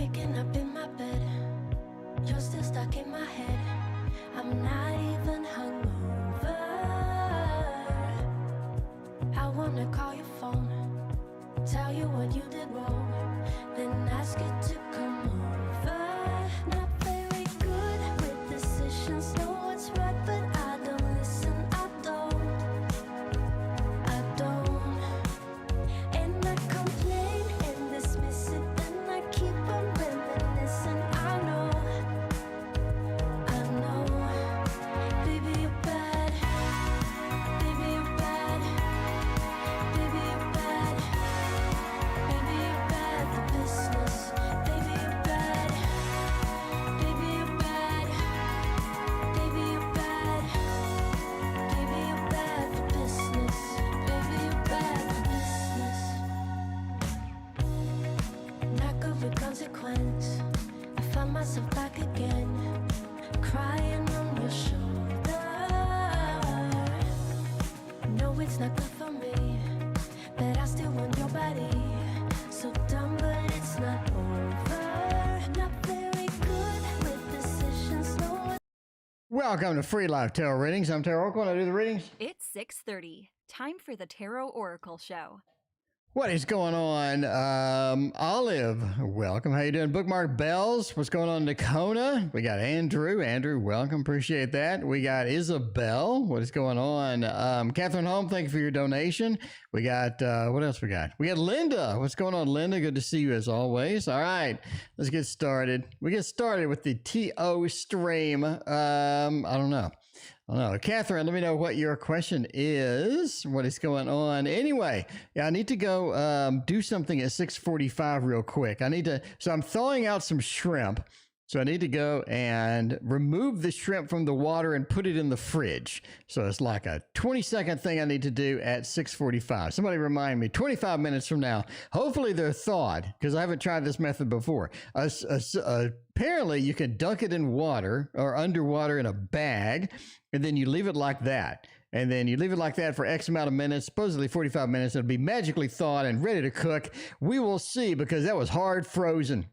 waking up in my bed. You're still stuck in my head. I'm not even hungover. I wanna call your phone, tell you what you did wrong, then ask you to come over. Not very good with decisions, know what's right, but I don't listen. I don't. And I complain and dismiss it, and I keep on reminiscing. I know. Baby, you're bad. Baby, you're bad. Baby, you're bad. Baby, you're bad for business. Baby, you're bad. Baby, you're bad. Baby, you're bad. Baby, you're bad for business. Baby, you're bad for business. Not good with consequence. I find myself back again, crying on your shoulder. No, it's not good for me, but I still want your body. So dumb, but it's not over. Not very good with decisions. No. Welcome to Free Live Tarot Readings. I'm Tarot Oracle, and I do the readings. It's 6:30. Time for the Tarot Oracle Show. What is going on? Olive, welcome. How you doing? Bookmark Bells, what's going on? Nakona, we got Andrew. Andrew, welcome. Appreciate that. We got Isabel. What is going on? Catherine Holm, thank you for your donation. We got, what else we got? We got Linda. What's going on, Linda? Good to see you as always. All right, let's get started. We get started with the TO stream. I don't know. Catherine, let me know what your question is. What is going on? Anyway, yeah, I need to go do something at 6:45 real quick. So I'm thawing out some shrimp. So I need to go and remove the shrimp from the water and put it in the fridge. So it's like a 20-second thing I need to do at 6:45. Somebody remind me, 25 minutes from now. Hopefully they're thawed, because I haven't tried this method before. Apparently you can dunk it in water or underwater in a bag, and then you leave it like that. And then you leave it like that for X amount of minutes, supposedly 45 minutes. It'll be magically thawed and ready to cook. We will see, because that was hard frozen.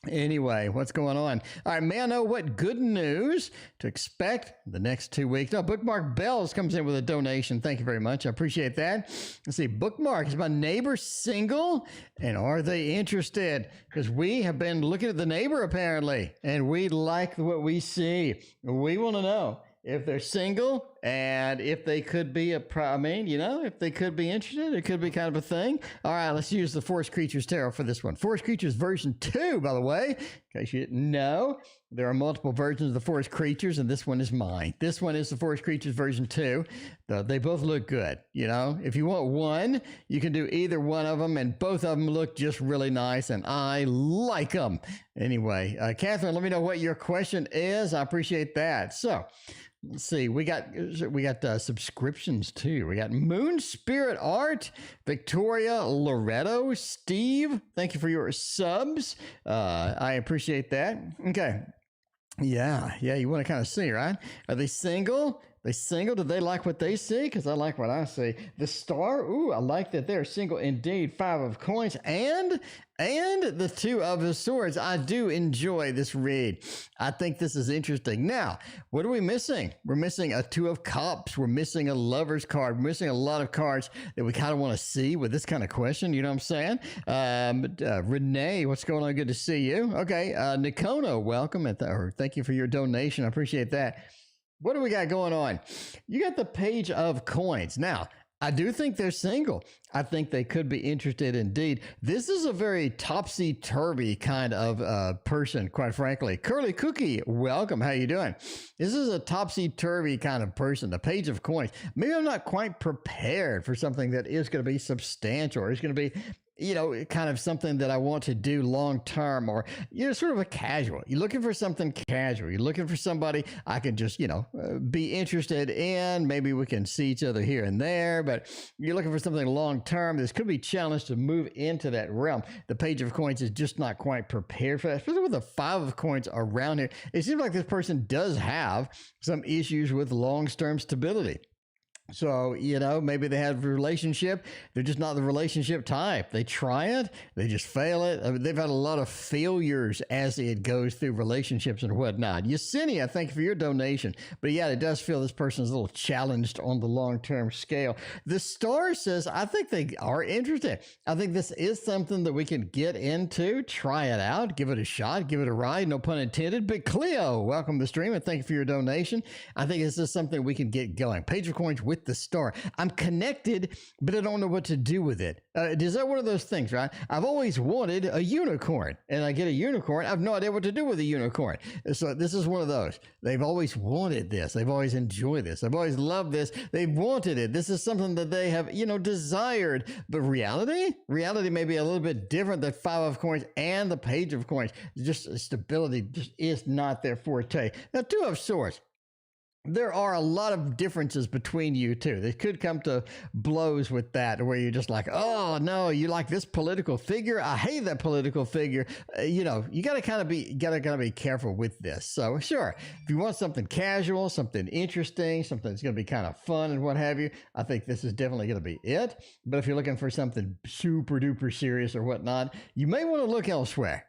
Anyway, what's going on? All right, may I know what good news to expect the next 2 weeks? Now, Bookmark Bells comes in with a donation. Thank you very much. I appreciate that. Let's see. Bookmark, is my neighbor single? And are they interested? Because we have been looking at the neighbor, apparently, and we like what we see. We want to know if they're single and if they could be if they could be interested. It could be kind of a thing. All right, let's use the Forest Creatures Tarot for this one. Forest Creatures version 2, by the way, in case you didn't know. There are multiple versions of the Forest Creatures, and this one is mine. This one is the Forest Creatures version 2. They both look good. If you want one, you can do either one of them, and both of them look just really nice, and I like them. Anyway, Catherine, let me know what your question is. I appreciate that. So, let's see. We got subscriptions too. We got Moon Spirit Art, Victoria, Loretto, Steve. Thank you for your subs. I appreciate that. Okay. Yeah. You want to kind of see, right? Are they single? Do they like what they see? Because I like what I see. The Star. Ooh, I like that they're single indeed. 5 of Coins and the 2 of Swords. I do enjoy this read. I think this is interesting. Now, what are we missing? We're missing a 2 of Cups. We're missing a Lover's card. We're missing a lot of cards that we kind of want to see with this kind of question. You know what I'm saying? Renee, what's going on? Good to see you. Okay. Nikona, welcome. Thank you for your donation. I appreciate that. What do we got going on? You got the Page of Coins. Now, I do think they're single. I think they could be interested indeed. This is a very topsy-turvy kind of person, quite frankly. Curly Cookie, welcome. How you doing? This is a topsy-turvy kind of person, the Page of Coins. Maybe I'm not quite prepared for something that is going to be substantial, or is going to be kind of something that I want to do long term, or sort of a casual. You're looking for something casual. You're looking for somebody I can just, be interested in. Maybe we can see each other here and there, but you're looking for something long term. This could be challenged to move into that realm. The Page of Coins is just not quite prepared for that, especially with the 5 of Coins around here. It seems like this person does have some issues with long-term stability. So, maybe they have a relationship. They're just not the relationship type. They try it, they just fail it. I mean, they've had a lot of failures as it goes through relationships and whatnot. Yesenia, thank you for your donation. But yeah, it does feel this person is a little challenged on the long-term scale. The star says, I think they are interested. I think this is something that we can get into, try it out, give it a shot, give it a ride, no pun intended. But Cleo, welcome to the stream and thank you for your donation. I think this is something we can get going. Page of Coins with the star. I'm connected, but I don't know what to do with it. Is that one of those things, right? I've always wanted a unicorn, and I get a unicorn. I have no idea what to do with a unicorn. So this is one of those. They've always wanted this. They've always enjoyed this. They've always loved this. They've wanted it. This is something that they have, desired. But reality may be a little bit different. The Five of Coins and the Page of Coins. Just stability just is not their forte. Now, Two of Swords. There are a lot of differences between you two. They could come to blows with that, where you're just like, oh no, you like this political figure? I hate that political figure. You gotta kind of be careful with this. So sure, if you want something casual, something interesting, something that's gonna be kind of fun and what have you, I think this is definitely gonna be it. But if you're looking for something super duper serious or whatnot, you may want to look elsewhere.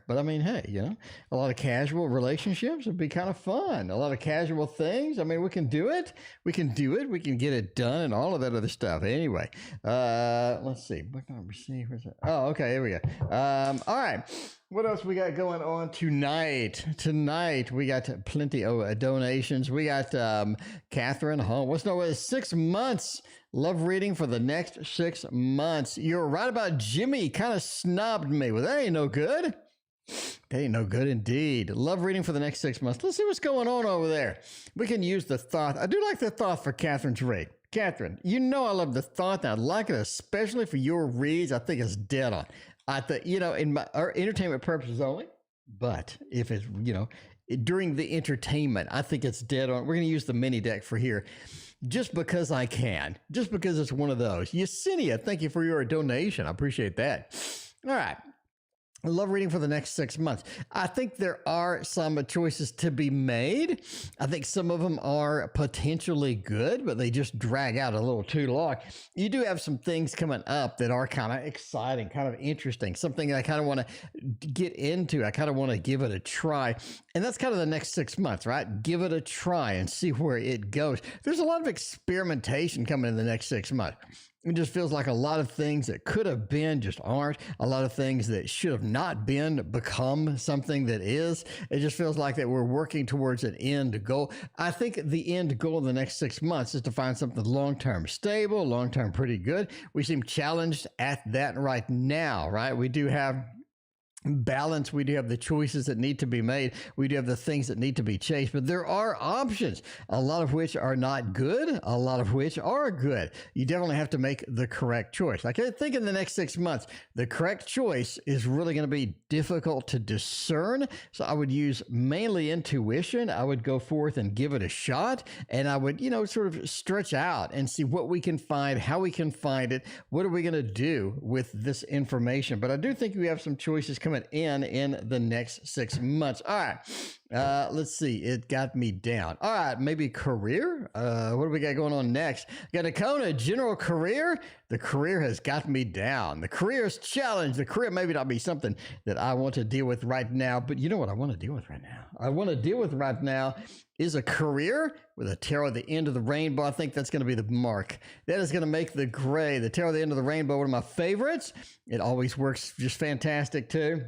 But I mean, hey, a lot of casual relationships would be kind of fun. A lot of casual things. I mean, we can do it. We can get it done and all of that other stuff. Anyway, let's see. Book number C. Where's that? Oh, okay. Here we go. All right. What else we got going on tonight? Tonight, we got plenty of donations. We got Catherine Home. What's no 6 months? Love reading for the next 6 months. You're right about Jimmy. Kind of snubbed me. Well, that ain't no good. That ain't no good indeed. Love reading for the next 6 months. Let's see what's going on over there. We can use the thought. I do like the thought for Catherine's read. Catherine, I love the thought, and I like it especially for your reads. I think it's dead on. I think, in my entertainment purposes only, but if it's, during the entertainment, I think it's dead on. We're going to use the mini deck for here just because I can, just because it's one of those. Yesenia, thank you for your donation. I appreciate that. All right. I love reading for the next 6 months. I think there are some choices to be made. I think some of them are potentially good, but they just drag out a little too long. You do have some things coming up that are kind of exciting, kind of interesting, something I kind of want to get into. I kind of want to give it a try. And that's kind of the next 6 months, right? Give it a try and see where it goes. There's a lot of experimentation coming in the next 6 months. It just feels like a lot of things that could have been just aren't. A lot of things that should have not been become something that is. It just feels like that we're working towards an end goal. I think the end goal in the next 6 months is to find something long-term stable, long-term pretty good. We seem challenged at that right now, right? We do have balance. We do have the choices that need to be made. We do have the things that need to be chased, but there are options, a lot of which are not good, a lot of which are good. You definitely have to make the correct choice. Like I think in the next 6 months, the correct choice is really going to be difficult to discern. So I would use mainly intuition. I would go forth and give it a shot. And I would, sort of stretch out and see what we can find, how we can find it. What are we going to do with this information? But I do think we have some choices coming in the next 6 months. All right. Let's see. It got me down. All right. Maybe career. What do we got going on next? Got a Kona general career. The career has got me down. The career is challenged. The career maybe not be something that I want to deal with right now, but you know what I want to deal with right now? I want to deal with right now is a career with a tarot at the end of the rainbow. I think that's going to be the mark. That is going to make the gray. The tarot at the end of the rainbow, one of my favorites. It always works just fantastic too.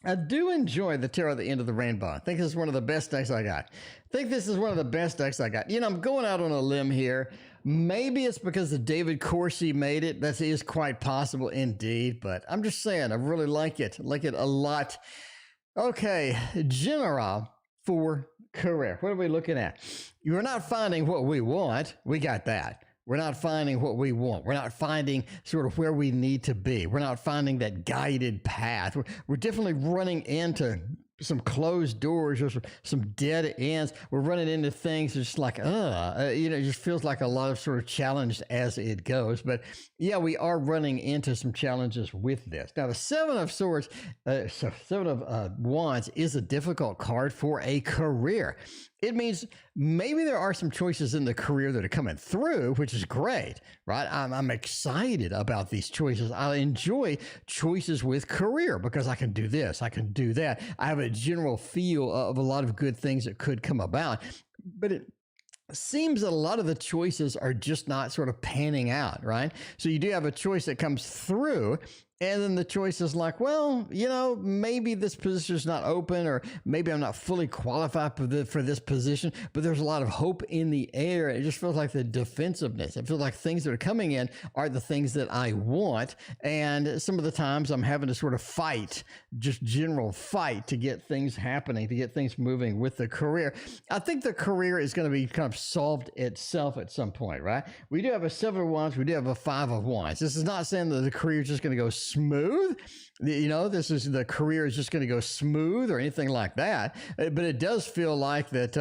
I do enjoy the tarot at the end of the rainbow. I think this is one of the best decks I got. I'm going out on a limb here. Maybe it's because of David Corsi made it. That is quite possible indeed, but I'm just saying, I really like it. Like it a lot. Okay, general for career. What are we looking at? You're not finding what we want. We got that. We're not finding what we want. We're not finding sort of where we need to be. We're not finding that guided path. We're definitely running into some closed doors or some dead ends. We're running into things just like, it just feels like a lot of sort of challenge as it goes. But yeah, we are running into some challenges with this. Now, the Seven of Swords, Seven of Wands is a difficult card for a career. It means maybe there are some choices in the career that are coming through, which is great, right? I'm excited about these choices. I enjoy choices with career because I can do this, I can do that. I have a general feel of a lot of good things that could come about, but it seems that a lot of the choices are just not sort of panning out, right? So you do have a choice that comes through, and then the choice is like, well, maybe this position is not open, or maybe I'm not fully qualified for this position, but there's a lot of hope in the air. It just feels like the defensiveness. It feels like things that are coming in are the things that I want. And some of the times I'm having to sort of fight, just general fight to get things happening, to get things moving with the career. I think the career is going to be kind of solved itself at some point, right? We do have a Seven of Wands. We do have a Five of Wands. This is not saying that the career is just going to go smooth. The career is just going to go smooth or anything like that. But it does feel like that.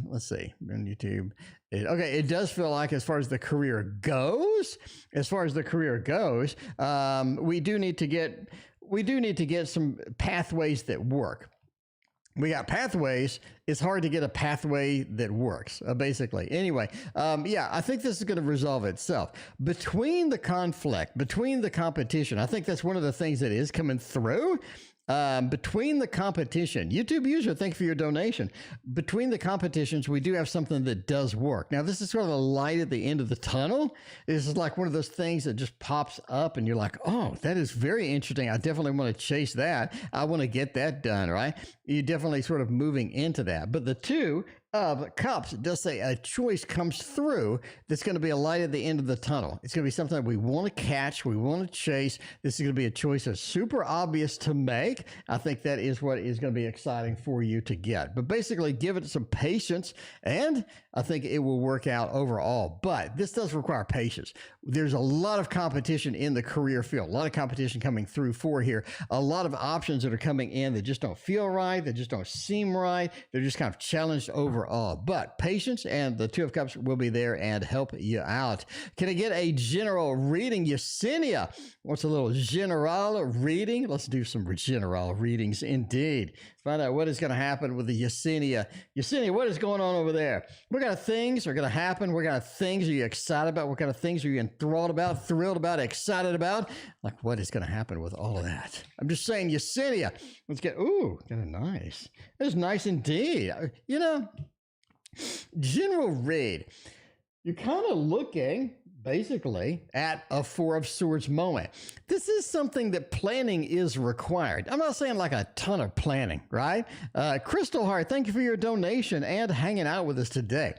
Let's see on YouTube. It does feel like as far as the career goes, we do need to get some pathways that work. We got pathways. It's hard to get a pathway that works, basically. Anyway, I think this is going to resolve itself. Between the conflict, between the competition, I think that's one of the things that is coming through. Between the competition, YouTube user, thank you for your donation. Between the competitions, we do have something that does work. Now, this is sort of a light at the end of the tunnel. This is like one of those things that just pops up and you're like, oh, that is very interesting. I definitely want to chase that. I want to get that done, right? You're definitely sort of moving into that. But the Two of Cups does say a choice comes through that's going to be a light at the end of the tunnel. It's going to be something that we want to catch, we want to chase. This is going to be a choice that's super obvious to make. I think that is what is going to be exciting for you to get. But basically, give it some patience, and I think it will work out overall. But this does require patience. There's a lot of competition in the career field, a lot of competition coming through for here, a lot of options that are coming in that just don't feel right, that just don't seem right. They're just kind of challenged overall. But patience, and the Two of Cups will be there and help you out. Can I get a general reading? Yesenia wants a little general reading. Let's do some general readings indeed. Find out what is going to happen with the Yesenia. Yesenia, what is going on over there? What kind of things are going to happen? What kind of things are you excited about? What kind of things are you enthralled about, thrilled about, excited about? Like, what is going to happen with all of that? I'm just saying, Yesenia. Let's get, kind of nice. That's nice indeed. General read. You're kind of looking basically at a Four of Swords moment. This is something that planning is required. I'm not saying like a ton of planning, right? Crystal Heart, thank you for your donation and hanging out with us today.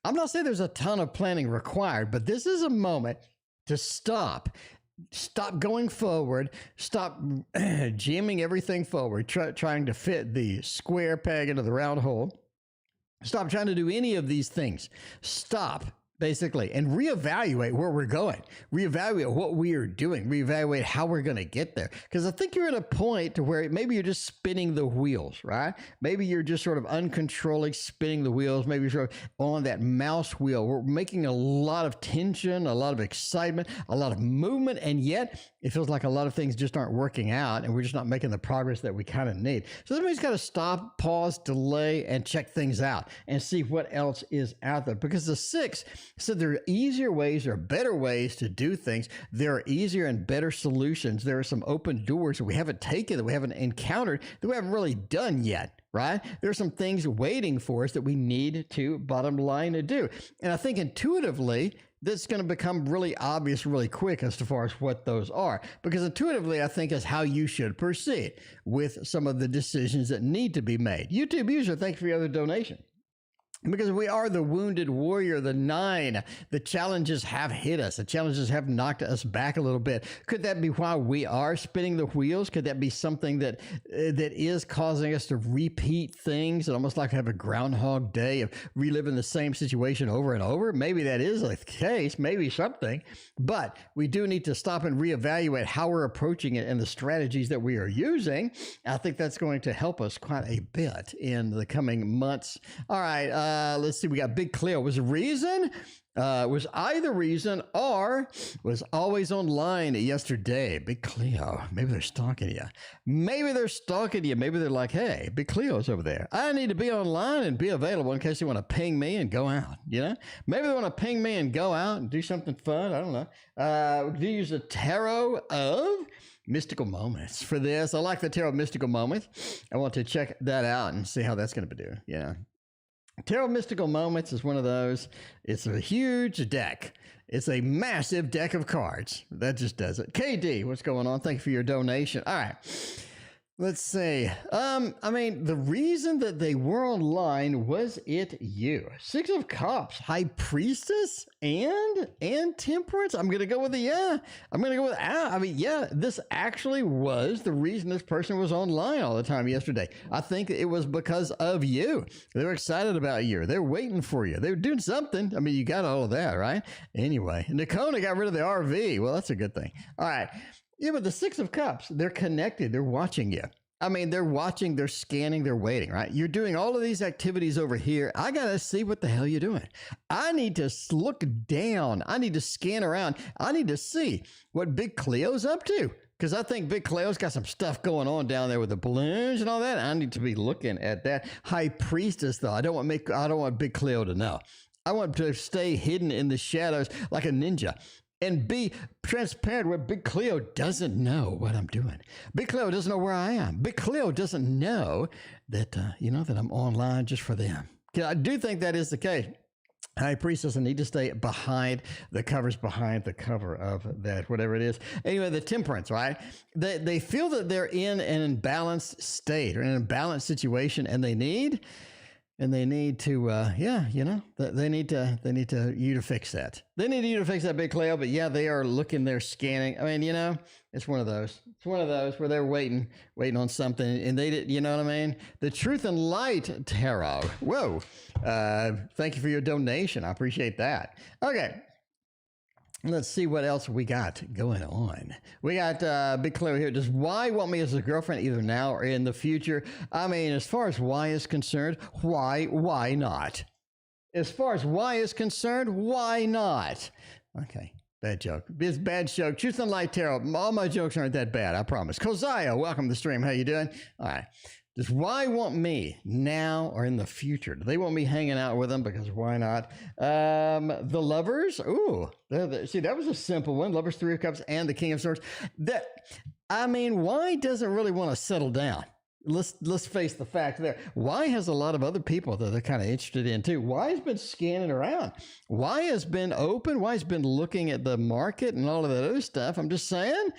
I'm not saying there's a ton of planning required, but this is a moment to stop going forward, stop jamming everything forward, trying to fit the square peg into the round hole. Stop trying to do any of these things. Stop, basically, and reevaluate where we're going. Reevaluate what we are doing. Reevaluate how we're going to get there. Because I think you're at a point to where maybe you're just spinning the wheels, right? Maybe you're just sort of uncontrollably spinning the wheels. Maybe you're sort of on that mouse wheel. We're making a lot of tension, a lot of excitement, a lot of movement, and yet it feels like a lot of things just aren't working out, and we're just not making the progress that we kind of need. So somebody's got to stop, pause, delay, and check things out and see what else is out there. Because the Six said there are easier ways or better ways to do things. There are easier and better solutions. There are some open doors that we haven't taken, that we haven't encountered, that we haven't really done yet, right? There are some things waiting for us that we need to, bottom line, to do. And I think intuitively, this is going to become really obvious really quick as far as what those are. Because intuitively, I think is how you should proceed with some of the decisions that need to be made. YouTube user, thank you for your other donation. Because we are the wounded warrior, the 9. The challenges have hit us. The challenges have knocked us back a little bit. Could that be why we are spinning the wheels? Could that be something that is causing us to repeat things and almost like have a Groundhog Day of reliving the same situation over and over? Maybe that is the case, maybe something. But we do need to stop and reevaluate how we're approaching it and the strategies that we are using. I think that's going to help us quite a bit in the coming months. All right. Let's see. We got Big Cleo. Was I the reason or was always online yesterday? Big Cleo. Maybe they're stalking you. Maybe they're like, hey, Big Cleo's over there. I need to be online and be available in case you want to ping me and go out. You know, maybe they want to ping me and go out and do something fun. I don't know. Do you use the tarot of mystical moments for this? I like the tarot of mystical moments. I want to check that out and see how that's going to be doing. Yeah. Tarot Mystical Moments is one of those. It's a huge deck. It's a massive deck of cards. That just does it. KD, what's going on? Thank you for your donation. All right. Let's see. I mean, the reason that they were online, was it you? 6 of Cups, High Priestess, and Temperance. I'm going to go with the yeah. I'm going to go with I mean, yeah, this actually was the reason this person was online all the time yesterday. I think it was because of you. They were excited about you. They were waiting for you. They were doing something. I mean, you got all of that, right? Anyway, Nakona got rid of the RV. Well, that's a good thing. All right. Yeah, but the 6 of Cups, they're connected. They're watching you. I mean, they're watching, they're scanning, they're waiting, right? You're doing all of these activities over here. I got to see what the hell you're doing. I need to look down. I need to scan around. I need to see what Big Cleo's up to. Because I think Big Cleo's got some stuff going on down there with the balloons and all that. I need to be looking at that. High Priestess, though. I don't want Big Cleo to know. I want to stay hidden in the shadows like a ninja. And be transparent where Big Cleo doesn't know what I'm doing. Big Cleo doesn't know where I am. Big Cleo doesn't know that, that I'm online just for them. I do think that is the case. High Priestess need to stay behind the covers, behind the cover of that, whatever it is. Anyway, the Temperance, right? They feel that they're in an imbalanced state or an imbalanced situation, and they need to, they need you to fix that. They need you to fix that, Big Cleo. But yeah, they are looking, they're scanning. I mean, it's one of those. It's one of those where they're waiting on something, and they did. You know what I mean? The Truth and Light Tarot. Whoa! Thank you for your donation. I appreciate that. Okay. Let's see what else we got going on. We got Big Cleo here. Does Y want me as a girlfriend either now or in the future? I mean, as far as Y is concerned, why not? As far as Y is concerned, why not? Okay, bad joke. It's bad joke. Truth and Light Tarot. All my jokes aren't that bad, I promise. Kozaya, welcome to the stream. How you doing? All right. Does Y want me now or in the future? Do they want me hanging out with them? Because why not? The Lovers. Ooh, see, that was a simple one. Lovers, 3 of Cups, and the King of Swords. Y doesn't really want to settle down. Let's face the fact there. Y has a lot of other people that they're kind of interested in too. Y has been scanning around. Y has been open. Y has been looking at the market and all of that other stuff. I'm just saying.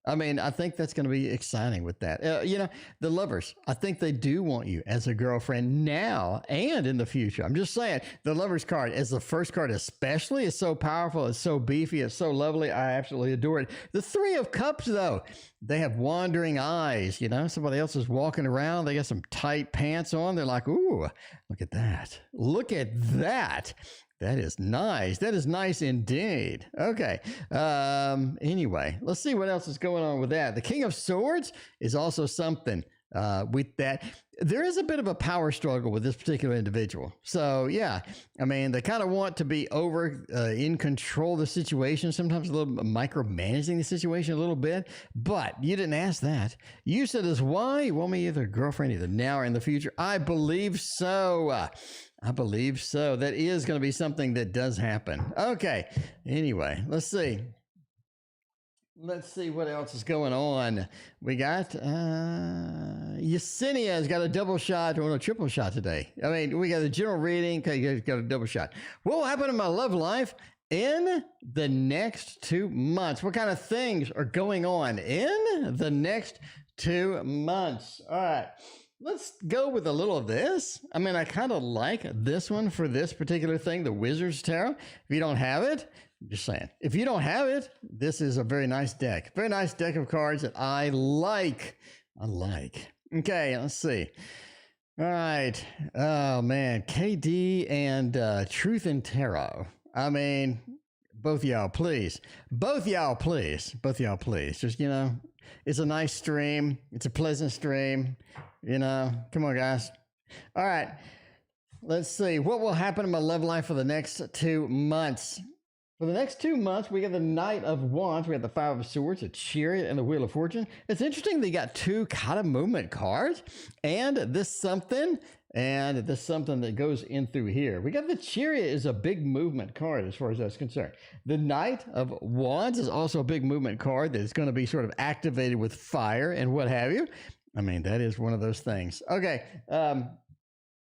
I mean, I think that's going to be exciting with that. The Lovers, I think they do want you as a girlfriend now and in the future. I'm just saying, the Lovers card, as the first card especially, is so powerful, it's so beefy, it's so lovely. I absolutely adore it. The 3 of Cups, though, they have wandering eyes. Somebody else is walking around. They got some tight pants on. They're like, ooh, look at that. Look at that. That is nice. That is nice indeed. Okay. Anyway, let's see what else is going on with that. The King of Swords is also something with that. There is a bit of a power struggle with this particular individual. So, yeah, I mean, they kind of want to be in control of the situation, sometimes a little micromanaging the situation a little bit. But you didn't ask that. You said, "Is why you want me either girlfriend either now or in the future?" I believe so. I believe so. That is going to be something that does happen. Okay. Anyway, let's see. Let's see what else is going on. We got Yesenia's got a double shot or a triple shot today. I mean, we got a general reading. Okay, you got a double shot. What will happen in my love life in the next 2 months? What kind of things are going on in the next 2 months? All right. let's go with a little of this. I mean, I kind of like this one for this particular thing, the Wizard's Tarot. If you don't have it, I'm just saying. If you don't have it, this is a very nice deck. Very nice deck of cards that I like. Okay, let's see. All right. Oh, man. KD and Truth and Tarot. I mean, both y'all, please. Both y'all, please. Just, it's a nice stream. It's a pleasant stream. Come on, guys. All right. Let's see. What will happen in my love life for the next 2 months? For the next 2 months, we have the Knight of Wands. We have the Five of Swords, a Chariot, and the Wheel of Fortune. It's interesting they got two kind of movement cards, and this something that goes in through here. We got the Chariot is a big movement card as far as that's concerned. The Knight of Wands is also a big movement card that is going to be sort of activated with fire and what have you. I mean, that is one of those things. Okay.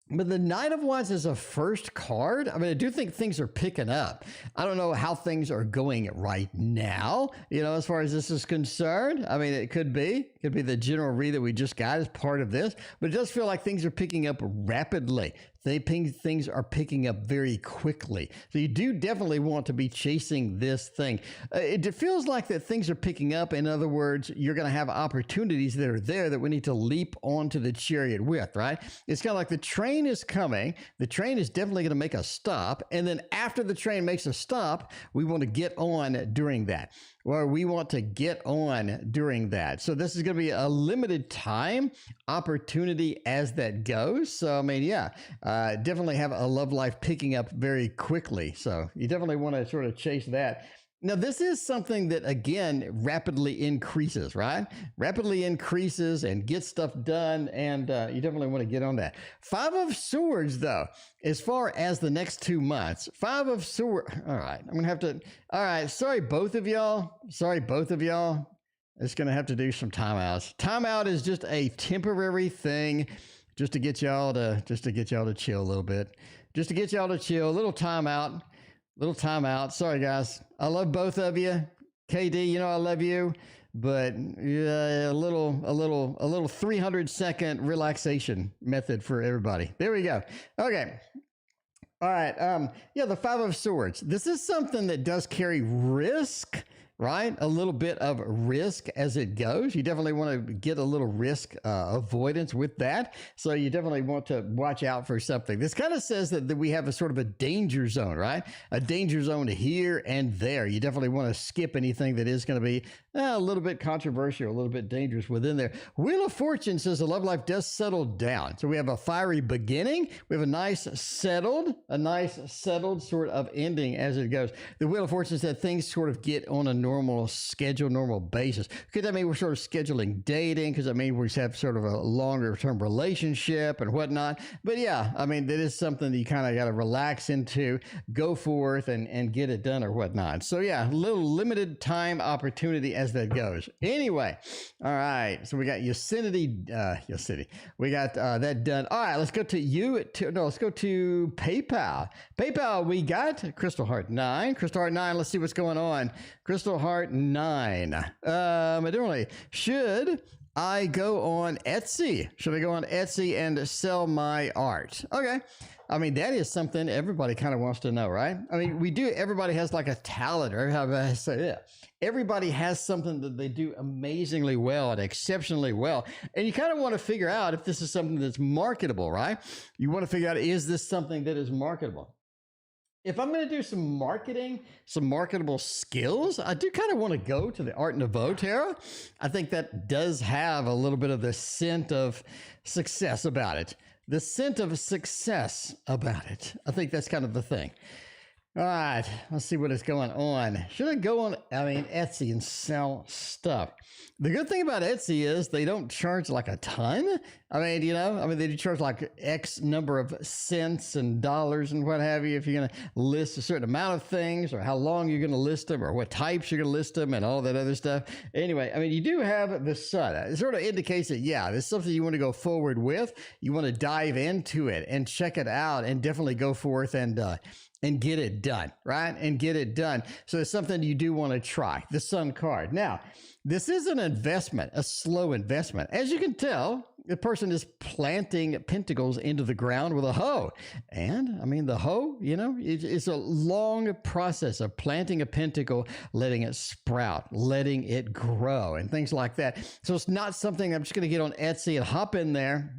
But the Knight of Wands is a first card. I mean, I do think things are picking up. I don't know how things are going right now, as far as this is concerned. I mean, it could be the general read that we just got as part of this, but it does feel like things are picking up rapidly. Things are picking up very quickly. So you do definitely want to be chasing this thing. It feels like that things are picking up. In other words, you're going to have opportunities that are there that we need to leap onto the Chariot with, right? It's kind of like the train is coming. The train is definitely going to make a stop. And then after the train makes a stop, we want to get on during that. So this is going to be a limited time opportunity as that goes. So, I mean, definitely have a love life picking up very quickly. So you definitely want to sort of chase that. Now, this is something that, again, rapidly increases, right? Rapidly increases and gets stuff done, and you definitely want to get on that. Five of Swords, though, as far as the next 2 months. Five of Swords. All right, I'm going to have to. All right, sorry, both of y'all. It's going to have to do some timeouts. Timeout is just a temporary thing just to get y'all to chill a little bit. Just to get y'all to chill. A little timeout. Sorry, guys. I love both of you. KD, I love you, but a little 300-second relaxation method for everybody. There we go. Okay. All right. The Five of Swords. This is something that does carry risk, right? A little bit of risk as it goes. You definitely want to get a little risk avoidance with that. So you definitely want to watch out for something. This kind of says that we have a sort of a danger zone, right? A danger zone here and there. You definitely want to skip anything that is going to be a little bit controversial, a little bit dangerous within there. Wheel of Fortune says the love life does settle down. So we have a fiery beginning. We have a nice settled sort of ending as it goes. The Wheel of Fortune said things sort of get on a normal schedule, normal basis. Could that mean we're sort of scheduling dating? Because that means we have sort of a longer term relationship and whatnot. But yeah, I mean, that is something that you kind of got to relax into, go forth and get it done or whatnot. So yeah, a little limited time opportunity as that goes. Anyway, all right. So we got Yosemite. We got that done. All right, let's go to let's go to PayPal. PayPal, we got Crystal Heart 9. Crystal Heart 9, let's see what's going on. Crystal Heart 9. Additionally, should I go on Etsy? Should I go on Etsy and sell my art? Okay. I mean, that is something everybody kind of wants to know, right? I mean, everybody has like a talent, or how I say it. Everybody has something that they do amazingly well and exceptionally well. And you kind of want to figure out if this is something that's marketable, right? You want to figure out, is this something that is marketable? If I'm going to do some marketing, some marketable skills, I do kind of want to go to the Art Nouveau Tarot. I think that does have a little bit of the scent of success about it. I think that's kind of the thing. All right, let's see what is going on. Should I go on, Etsy and sell stuff? The good thing about Etsy is they don't charge like a ton. They do charge like X number of cents and dollars and what have you if you're going to list a certain amount of things, or how long you're going to list them, or what types you're going to list them, and all that other stuff. Anyway, you do have the sun. It sort of indicates that, yeah, this is something you want to go forward with. You want to dive into it and check it out and definitely go forth and get it done, right? And get it done. So it's something you do want to try. The Sun card. Now, this is an investment, a slow investment. As you can tell, The person is planting pentacles into the ground with a hoe. And I mean, the hoe, it's a long process of planting a pentacle, letting it sprout, letting it grow, and things like that. So it's not something I'm just going to get on Etsy and hop in there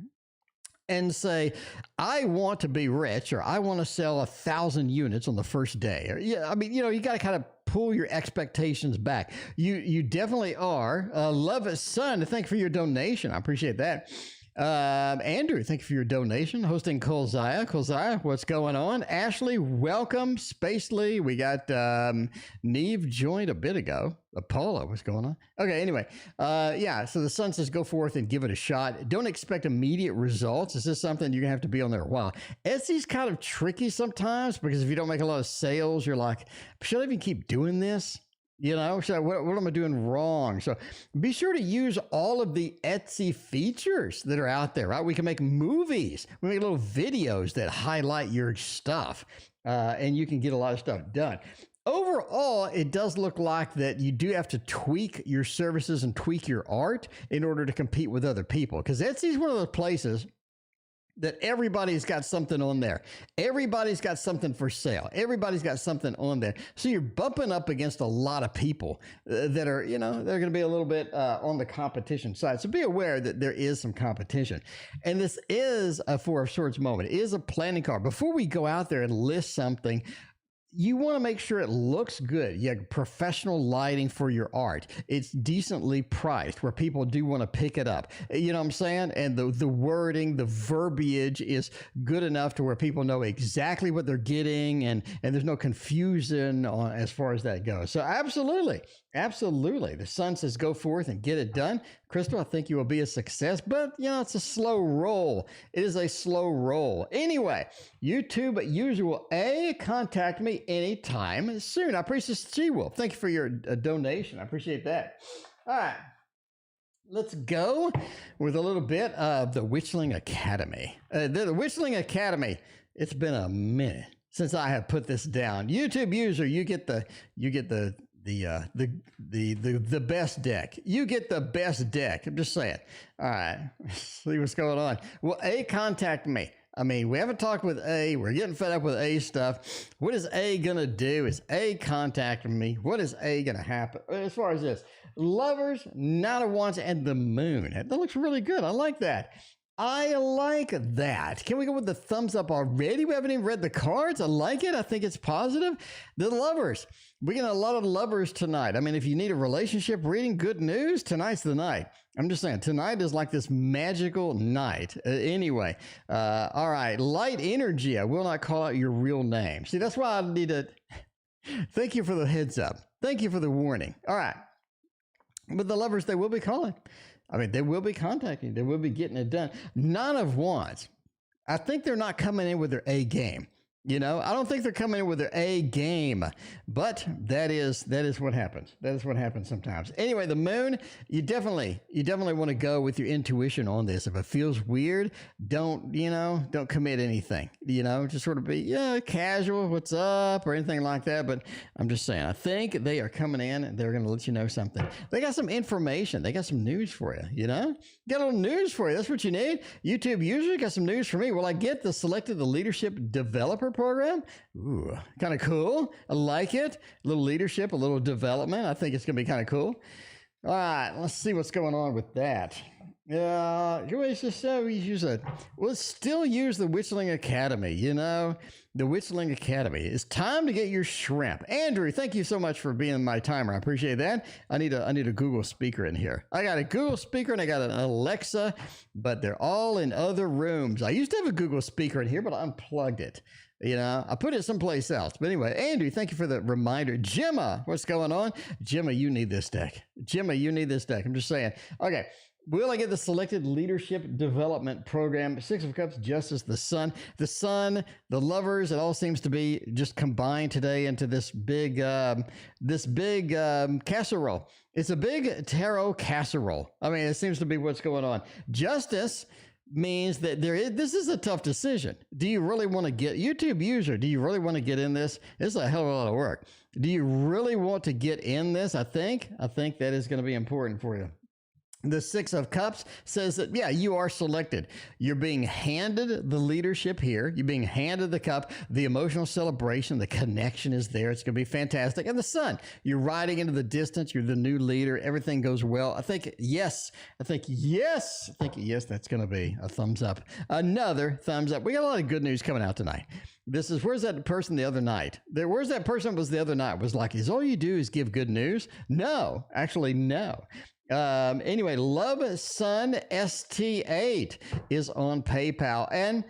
and say, I want to be rich, or I want to sell 1,000 units on the first day. Or, yeah, I mean, you got to kind of pull your expectations back. You definitely are. Love it, son. Thank you for your donation. I appreciate that. Andrew, thank you for your donation. Hosting Colziah. Colziah, what's going on? Ashley, welcome. Spacely, we got Neve joined a bit ago. Apollo, what's going on? Okay, anyway. Yeah, so the sun says go forth and give it a shot. Don't expect immediate results. This is something you're going to have to be on there a while. Etsy's kind of tricky sometimes because if you don't make a lot of sales, you're like, should I even keep doing this? So what am I doing wrong? So be sure to use all of the Etsy features that are out there, right? We can make movies. We make little videos that highlight your stuff, and you can get a lot of stuff done. Overall, it does look like that you do have to tweak your services and tweak your art in order to compete with other people, because Etsy is one of those places that everybody's got something on there. Everybody's got something for sale. Everybody's got something on there. So you're bumping up against a lot of people that are, they're going to be a little bit on the competition side. So be aware that there is some competition. And this is a Four of Swords moment. It is a planning card. Before we go out there and list something, you want to make sure it looks good. You have professional lighting for your art. It's decently priced where people do want to pick it up. You know what I'm saying? And the wording, the verbiage is good enough to where people know exactly what they're getting, and there's no confusion on as far as that goes. So absolutely. The sun says go forth and get it done. Crystal, I think you will be a success, but it's a slow roll. It is a slow roll. Anyway, YouTube usual contact me anytime soon. I appreciate She-Wolf. Thank you for your donation. I appreciate that. All right. Let's go with a little bit of the Witchling Academy. The Witchling Academy. It's been a minute since I have put this down. YouTube user, you get the best deck. You get the best deck. I'm just saying. All right. See what's going on. Well, contact me. I mean, we haven't talked with We're getting fed up with stuff. What is going to do? Is contacting me? What is going to happen? As far as this, Lovers, Knight of Wands, and the Moon. That looks really good. I like that. I like that. Can we go with the thumbs up already? We haven't even read the cards. I like it. I think it's positive. The Lovers. We get a lot of Lovers tonight. I mean, if you need a relationship reading, good news, tonight's the night. I'm just saying, tonight is like this magical night. Anyway, all right. Light energy. I will not call out your real name. See, that's why I need to... Thank you for the heads up. Thank you for the warning. All right. But the Lovers, they will be calling. I mean, they will be contacting. They will be getting it done. Nine of Wands. I think they're not coming in with their A game. I don't think they're coming in with their A game, but that is what happens. That is what happens sometimes. Anyway, the Moon, you definitely want to go with your intuition on this. If it feels weird, don't commit anything, just sort of be, casual, what's up, or anything like that. But I'm just saying, I think they are coming in and they're going to let you know something. They got some information. They got some news for you, Got a little news for you. That's what you need. YouTube usually got some news for me. Will I get the leadership developer program? Ooh, kind of cool. I like it. A little leadership, a little development. I think it's going to be kind of cool. All right, let's see what's going on with that. We'll still use the Witchling Academy, the Witchling Academy. It's time to get your shrimp. Andrew, thank you so much for being my timer. I appreciate that. I need a Google speaker in here. I got a Google speaker and I got an Alexa, but they're all in other rooms. I used to have a Google speaker in here, but I unplugged it. I put it someplace else. But anyway, Andrew, thank you for the reminder. Gemma, what's going on? Gemma, you need this deck. I'm just saying. Okay. Will I get the selected leadership development program? Six of Cups, Justice, the Sun, the Lovers. It all seems to be just combined today into this big casserole. It's a big tarot casserole. I mean, it seems to be what's going on. Justice means that this is a tough decision. Do you really want to get YouTube user? Do you really want to get in this? It's a hell of a lot of work. Do you really want to get in this? I think that is going to be important for you. The Six of Cups says that, yeah, you are selected. You're being handed the leadership here. You're being handed the cup. The emotional celebration, the connection is there. It's going to be fantastic. And the Sun, you're riding into the distance. You're the new leader. Everything goes well. I think yes. That's going to be a thumbs up. Another thumbs up. We got a lot of good news coming out tonight. This is, where's that person the other night? Where's that person was the other night? Was like, is all you do is give good news? No, actually, no. Anyway, Love Sun ST8 is on PayPal. And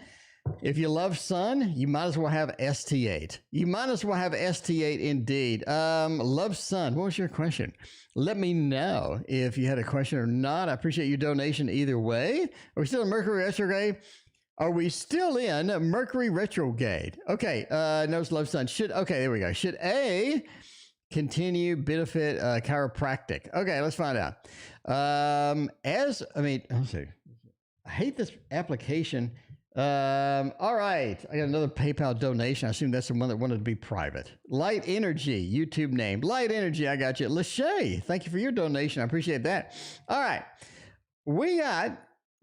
if you love Sun, you might as well have ST8. You might as well have ST8 indeed. Love Sun, what was your question? Let me know if you had a question or not. I appreciate your donation either way. Are we still in Mercury retrograde? Are we still in Mercury retrograde? Okay, notice Love Sun. Okay, there we go. Should A continue benefit chiropractic? Okay, let's find out. Let's see. I hate this application. All right, I got another PayPal donation. I assume that's the one that wanted to be private. Light Energy, YouTube name. Light Energy, I got you. Lachey, thank you for your donation. I appreciate that. All right, we got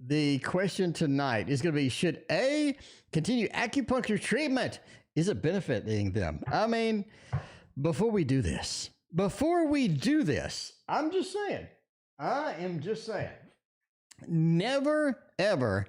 the question tonight is going to be, should A continue acupuncture treatment? Is it benefiting them? I mean, before we do this, I am just saying, never ever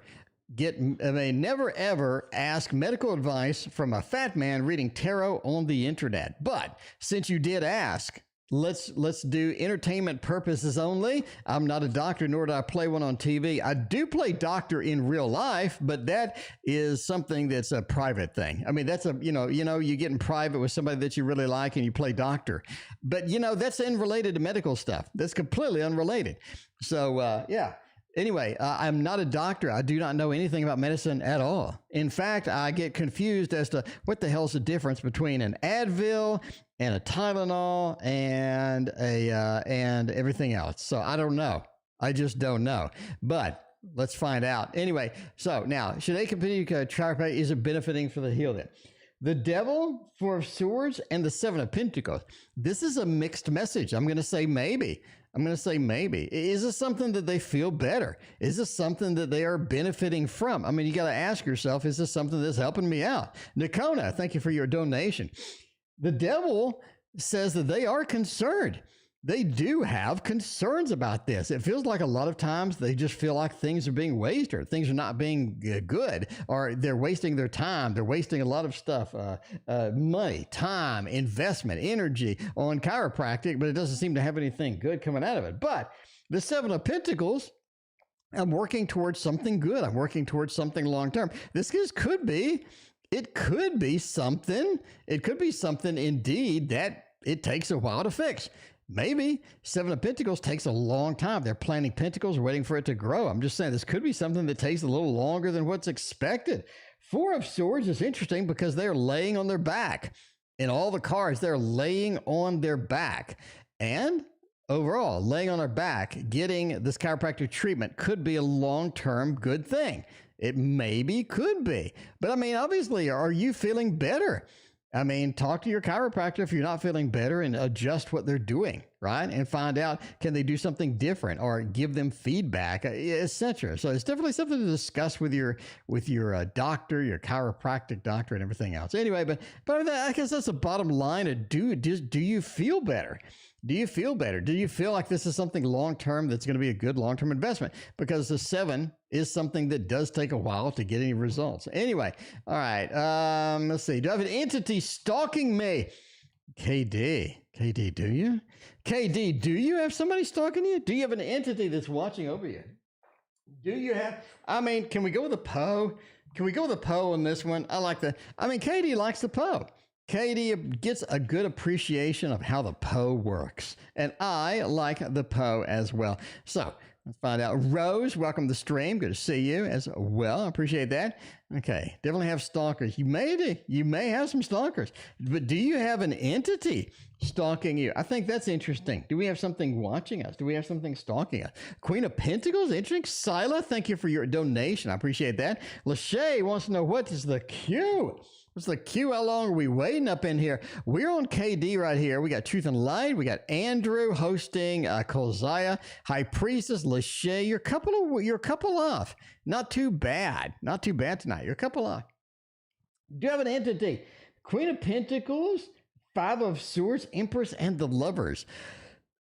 ask medical advice from a fat man reading tarot on the internet. But since you did ask, let's do entertainment purposes only. I'm not a doctor, nor do I play one on TV. I do play doctor in real life, but that is something that's a private thing. I mean, that's you get in private with somebody that you really like and you play doctor. But, that's unrelated to medical stuff. That's completely unrelated. So, yeah. Anyway, I'm not a doctor. I do not know anything about medicine at all. In fact, I get confused as to what the hell's the difference between an Advil and a Tylenol and and everything else. So I don't know. I just don't know. But let's find out. Anyway, so now, should they continue to chiropractic? Is it benefiting for the healing? The Devil, Four of Swords, and the Seven of Pentacles. This is a mixed message. I'm going to say maybe. Is this something that they feel better? Is this something that they are benefiting from? I mean, you got to ask yourself, is this something that's helping me out? Nikona, thank you for your donation. The Devil says that they are concerned. They do have concerns about this. It feels like a lot of times they just feel like things are being wasted, or things are not being good, or they're wasting their time. They're wasting a lot of stuff, money, time, investment, energy on chiropractic, but it doesn't seem to have anything good coming out of it. But the Seven of Pentacles, I'm working towards something good. I'm working towards something long-term. It could be something indeed that it takes a while to fix. Maybe Seven of Pentacles takes a long time. They're planting pentacles, waiting for it to grow. I'm just saying this could be something that takes a little longer than what's expected. Four of Swords is interesting because they're laying on their back. In all the cards, they're laying on their back. And overall, laying on their back, getting this chiropractic treatment could be a long-term good thing. It maybe could be. But I mean, obviously, are you feeling better? I mean, talk to your chiropractor if you're not feeling better and adjust what they're doing, right? And find out, can they do something different, or give them feedback, etc. So it's definitely something to discuss with your doctor, your chiropractic doctor, and everything else. Anyway, but I guess that's the bottom line. Do you feel better? Do you feel better? Do you feel like this is something long-term that's going to be a good long-term investment? Because the 7 is something that does take a while to get any results. Anyway, all right. Let's see. Do I have an entity stalking me? KD, do you? KD, do you have somebody stalking you? Do you have an entity that's watching over you? Do you have, can we go with a Poe? Can we go with a Poe on this one? I like that. KD likes the Poe. Katie gets a good appreciation of how the Poe works. And I like the Poe as well. So let's find out. Rose, welcome to the stream. Good to see you as well. I appreciate that. Okay, definitely have stalkers. You may have some stalkers. But do you have an entity stalking you? I think that's interesting. Do we have something watching us? Do we have something stalking us? Queen of Pentacles, interesting. Sila, thank you for your donation. I appreciate that. Lachey wants to know, what is the Q? What's the Q? How long are we waiting up in here? We're on KD right here. We got Truth and Light. We got Andrew hosting Kolzaya, High Priestess, Lachey, you're a couple off. Not too bad. Not too bad tonight. You're a couple off. Do you have an entity? Queen of Pentacles, Five of Swords, Empress, and the Lovers.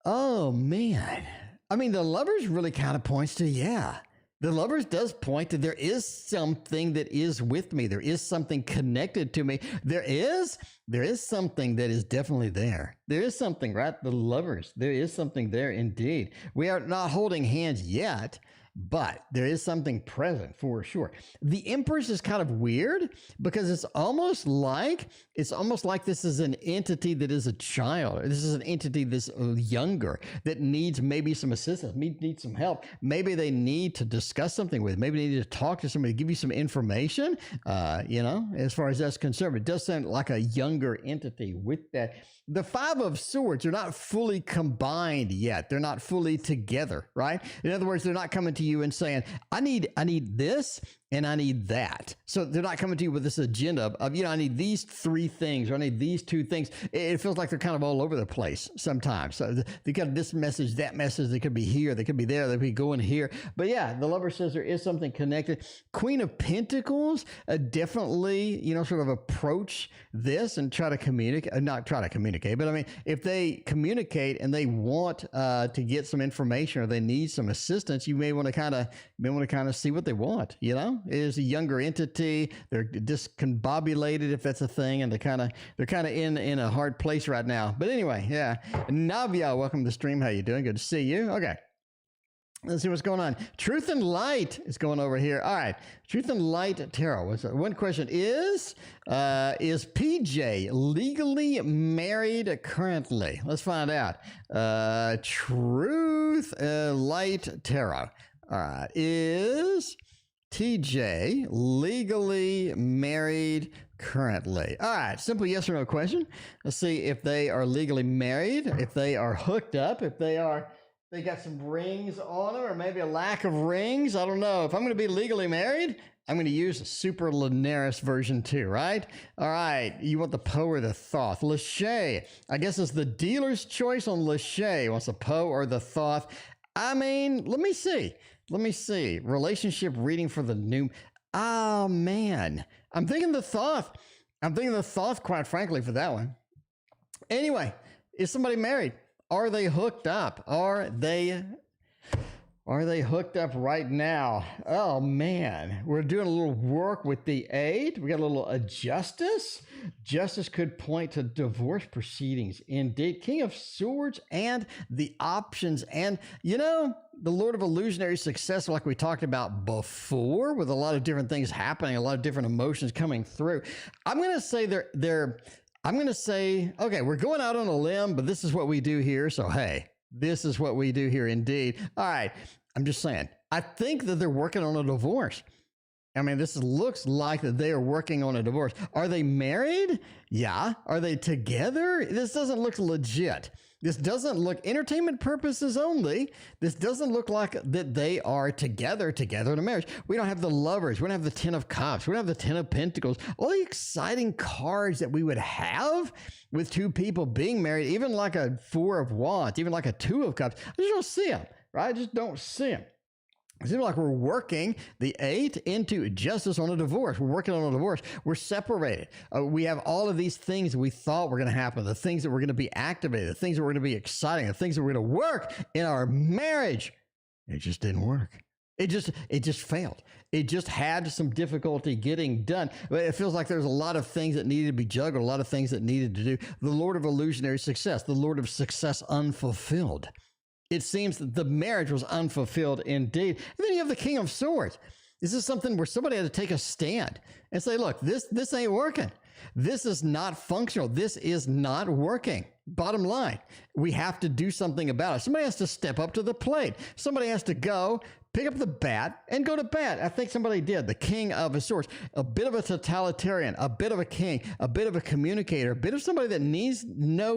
Oh, man. I mean, the Lovers really kind of points to, yeah. The Lovers does point to there is something that is with me. There is something connected to me. There is something that is definitely there. There is something, right? The Lovers. There is something there indeed. We are not holding hands yet, but there is something present for sure. The Empress is kind of weird because it's almost like this is an entity that is a child. This is an entity that's younger that needs maybe some assistance, needs some help. Maybe they need to discuss something with. Maybe they need to talk to somebody, give you some information. As far as that's concerned, it does sound like a younger entity with that. The Five of Swords are not fully combined yet. They're not fully together, right? In other words, they're not coming to you and saying, I need this and I need that. So they're not coming to you with this agenda of I need these three things or I need these two things. It feels like they're kind of all over the place sometimes. So they got this message, that message. They could be here. They could be there. They could be going here. But yeah, the Lover says there is something connected. Queen of Pentacles, definitely, sort of approach this and try to communicate, not try to communicate, but I mean, if they communicate and they want to get some information or they need some assistance, you may want to kind of see what they want, It is a younger entity. They're discombobulated, if that's a thing, and they're kind of in a hard place right now. But anyway, yeah. Navia, welcome to the stream. How you doing? Good to see you. Okay. Let's see what's going on. Truth and Light is going over here. All right. Truth and Light Tarot. One question is PJ legally married currently? Let's find out. Truth Light Tarot. All right. Is TJ legally married currently? All right, simple yes or no question. Let's see if they are legally married, if they are hooked up, if they got some rings on them, or maybe a lack of rings. I don't know. If I'm going to be legally married, I'm going to use Super Linares version 2, right? All right, you want the Poe or the Thoth? Lachey, I guess it's the dealer's choice on Lachey. Wants the Poe or the Thoth? I mean, let me see. Relationship reading for the new. Oh, man. I'm thinking the Thoth. Quite frankly, for that one. Anyway, is somebody married? Are they hooked up? Are they hooked up right now? Oh, man. We're doing a little work with the 8. We got a little Justice. Justice could point to divorce proceedings. Indeed. King of Swords and the options. And, the Lord of Illusionary Success, like we talked about before, with a lot of different things happening, a lot of different emotions coming through. I'm going to say okay, we're going out on a limb, but this is what we do here. So, hey, this is what we do here indeed. All right. I'm just saying, I think that they're working on a divorce. I mean, this looks like that they are working on a divorce. Are they married? Yeah. Are they together? This doesn't look legit. This doesn't look entertainment purposes only. This doesn't look like that they are together in a marriage. We don't have the Lovers. We don't have the 10 of Cups. We don't have the 10 of Pentacles. All the exciting cards that we would have with two people being married, even like a 4 of Wands, even like a 2 of Cups. I just don't see them, right? I just don't see them. It seems like we're working the 8 into Justice on a divorce. We're working on a divorce. We're separated. We have all of these things we thought were going to happen, the things that were going to be activated, the things that were going to be exciting, the things that were going to work in our marriage. It just didn't work. It just failed. It just had some difficulty getting done. It feels like there's a lot of things that needed to be juggled, a lot of things that needed to do. The Lord of Illusionary Success, the Lord of Success unfulfilled. It seems that the marriage was unfulfilled indeed. And then you have the King of Swords. This is something where somebody had to take a stand and say, look, this ain't working. This is not functional. This is not working. Bottom line, we have to do something about it. Somebody has to step up to the plate. Somebody has to go pick up the bat and go to bat. I think somebody did. The King of Swords, a bit of a totalitarian, a bit of a king, a bit of a communicator, a bit of somebody that needs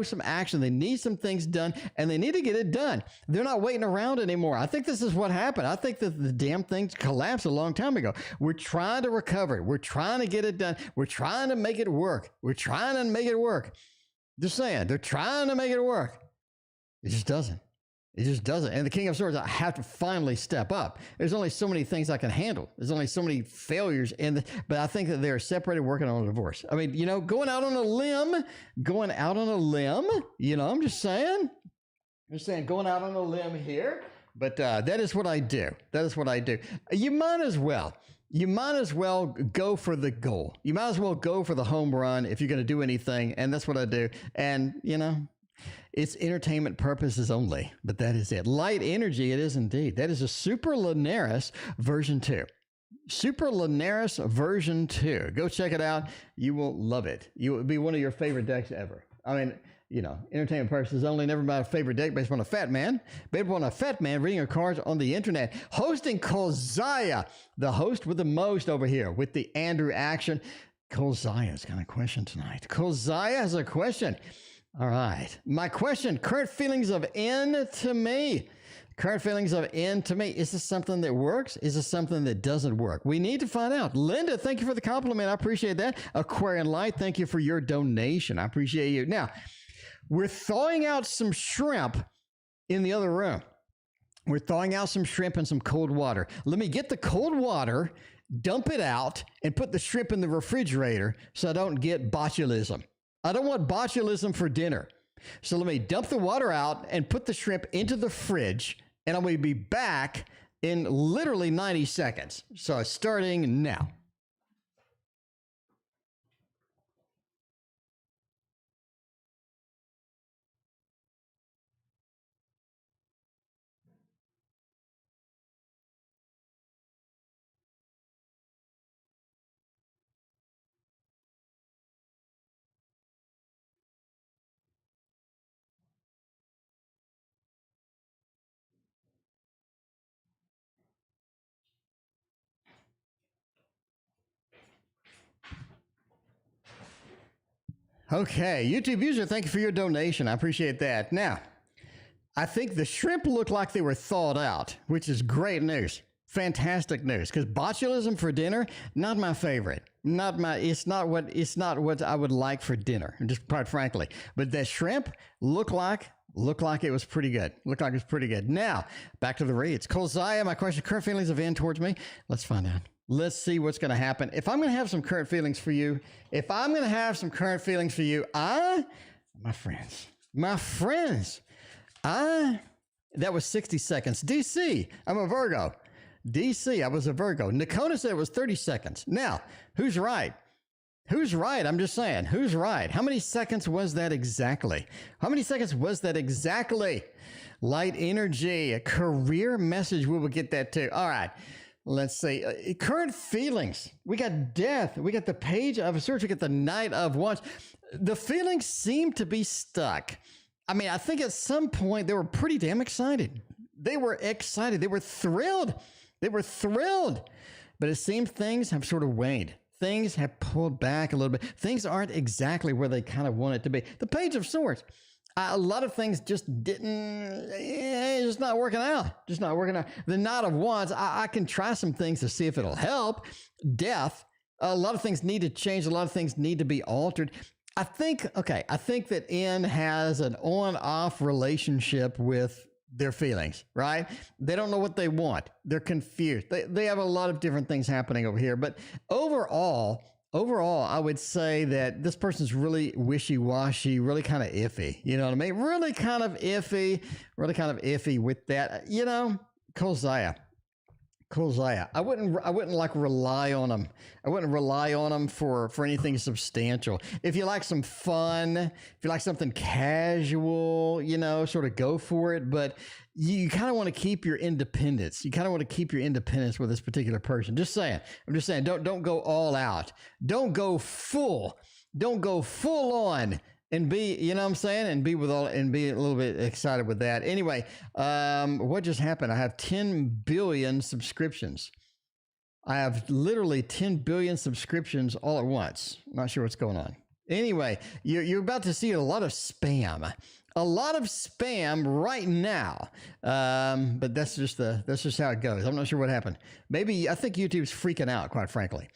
some action. They need some things done, and they need to get it done. They're not waiting around anymore. I think this is what happened. I think that the damn thing collapsed a long time ago. We're trying to recover it. We're trying to get it done. We're trying to make it work. We're trying to make it work. Just saying, they're trying to make it work. It just doesn't. It just doesn't. And the King of Swords, I have to finally step up. There's only so many things I can handle. There's only so many failures but I think that they're separated, working on a divorce. I mean, going out on a limb, I'm just saying, going out on a limb here. But that is what I do. You might as well go for the goal. You might as well go for the home run if you're going to do anything. And that's what I do. And, it's entertainment purposes only, but that is it. Light energy, it is indeed. That is a Super Lunaris version 2. Super Lunaris version 2. Go check it out. You will love it. You will be one of your favorite decks ever. I mean, entertainment purposes only, never my favorite deck based on a fat man. Based on a fat man reading your cards on the internet. Hosting Kolzaya, the host with the most over here with the Andrew action. Kolzaya's got a question tonight. Kolzaya has a question. All right. My question, current feelings of end to me. Current feelings of end to me. Is this something that works? Is this something that doesn't work? We need to find out. Linda, thank you for the compliment. I appreciate that. Aquarian Light, thank you for your donation. I appreciate you. Now, we're thawing out some shrimp in the other room. We're thawing out some shrimp in some cold water. Let me get the cold water, dump it out, and put the shrimp in the refrigerator so I don't get botulism. I don't want botulism for dinner. So let me dump the water out and put the shrimp into the fridge, and I'm going to be back in literally 90 seconds. So starting now. Okay, YouTube user, thank you for your donation. I appreciate that. Now, I think the shrimp looked like they were thawed out, which is great news. Fantastic news, because botulism for dinner, not my favorite. It's not what I would like for dinner, just quite frankly. But the shrimp looked like it was pretty good. Now, back to the reads. Kolzaya, my question, current feelings of end towards me. Let's find out. Let's see what's going to happen. If I'm going to have some current feelings for you, my friends, that was 60 seconds. DC, I'm a Virgo. DC, I was a Virgo. Nakona said it was 30 seconds. Now, who's right? I'm just saying, who's right? How many seconds was that exactly? Light energy, a career message. We will get that too. All right. Let's see. Current feelings. We got death. We got the Page of Swords. We got the Knight of Wands. The feelings seem to be stuck. I mean, I think at some point they were pretty damn excited. They were thrilled. But it seems things have sort of waned. Things have pulled back a little bit. Things aren't exactly where they kind of want it to be. The Page of Swords. A lot of things just just not working out. The Knight of Wands, I can try some things to see if it'll help. Death, a lot of things need to change. A lot of things need to be altered. I think that N has an on-off relationship with their feelings, right? They don't know what they want. They're confused. They have a lot of different things happening over here. But overall, I would say that this person's really wishy-washy, really kind of iffy. You know what I mean? Really kind of iffy with that. Kolzaya. I wouldn't like rely on them. I wouldn't rely on them for anything substantial. If you like some fun, if you like something casual, sort of go for it. But you kind of want to keep your independence. With this particular person. I'm just saying, don't go all out. Don't go full on and be, and be a little bit excited with that. Anyway, what just happened? I have 10 billion subscriptions. I have literally 10 billion subscriptions all at once. I'm not sure what's going on. Anyway, you're about to see a lot of spam. Right now. But that's just how it goes. I'm not sure what happened. I think YouTube's freaking out, quite frankly.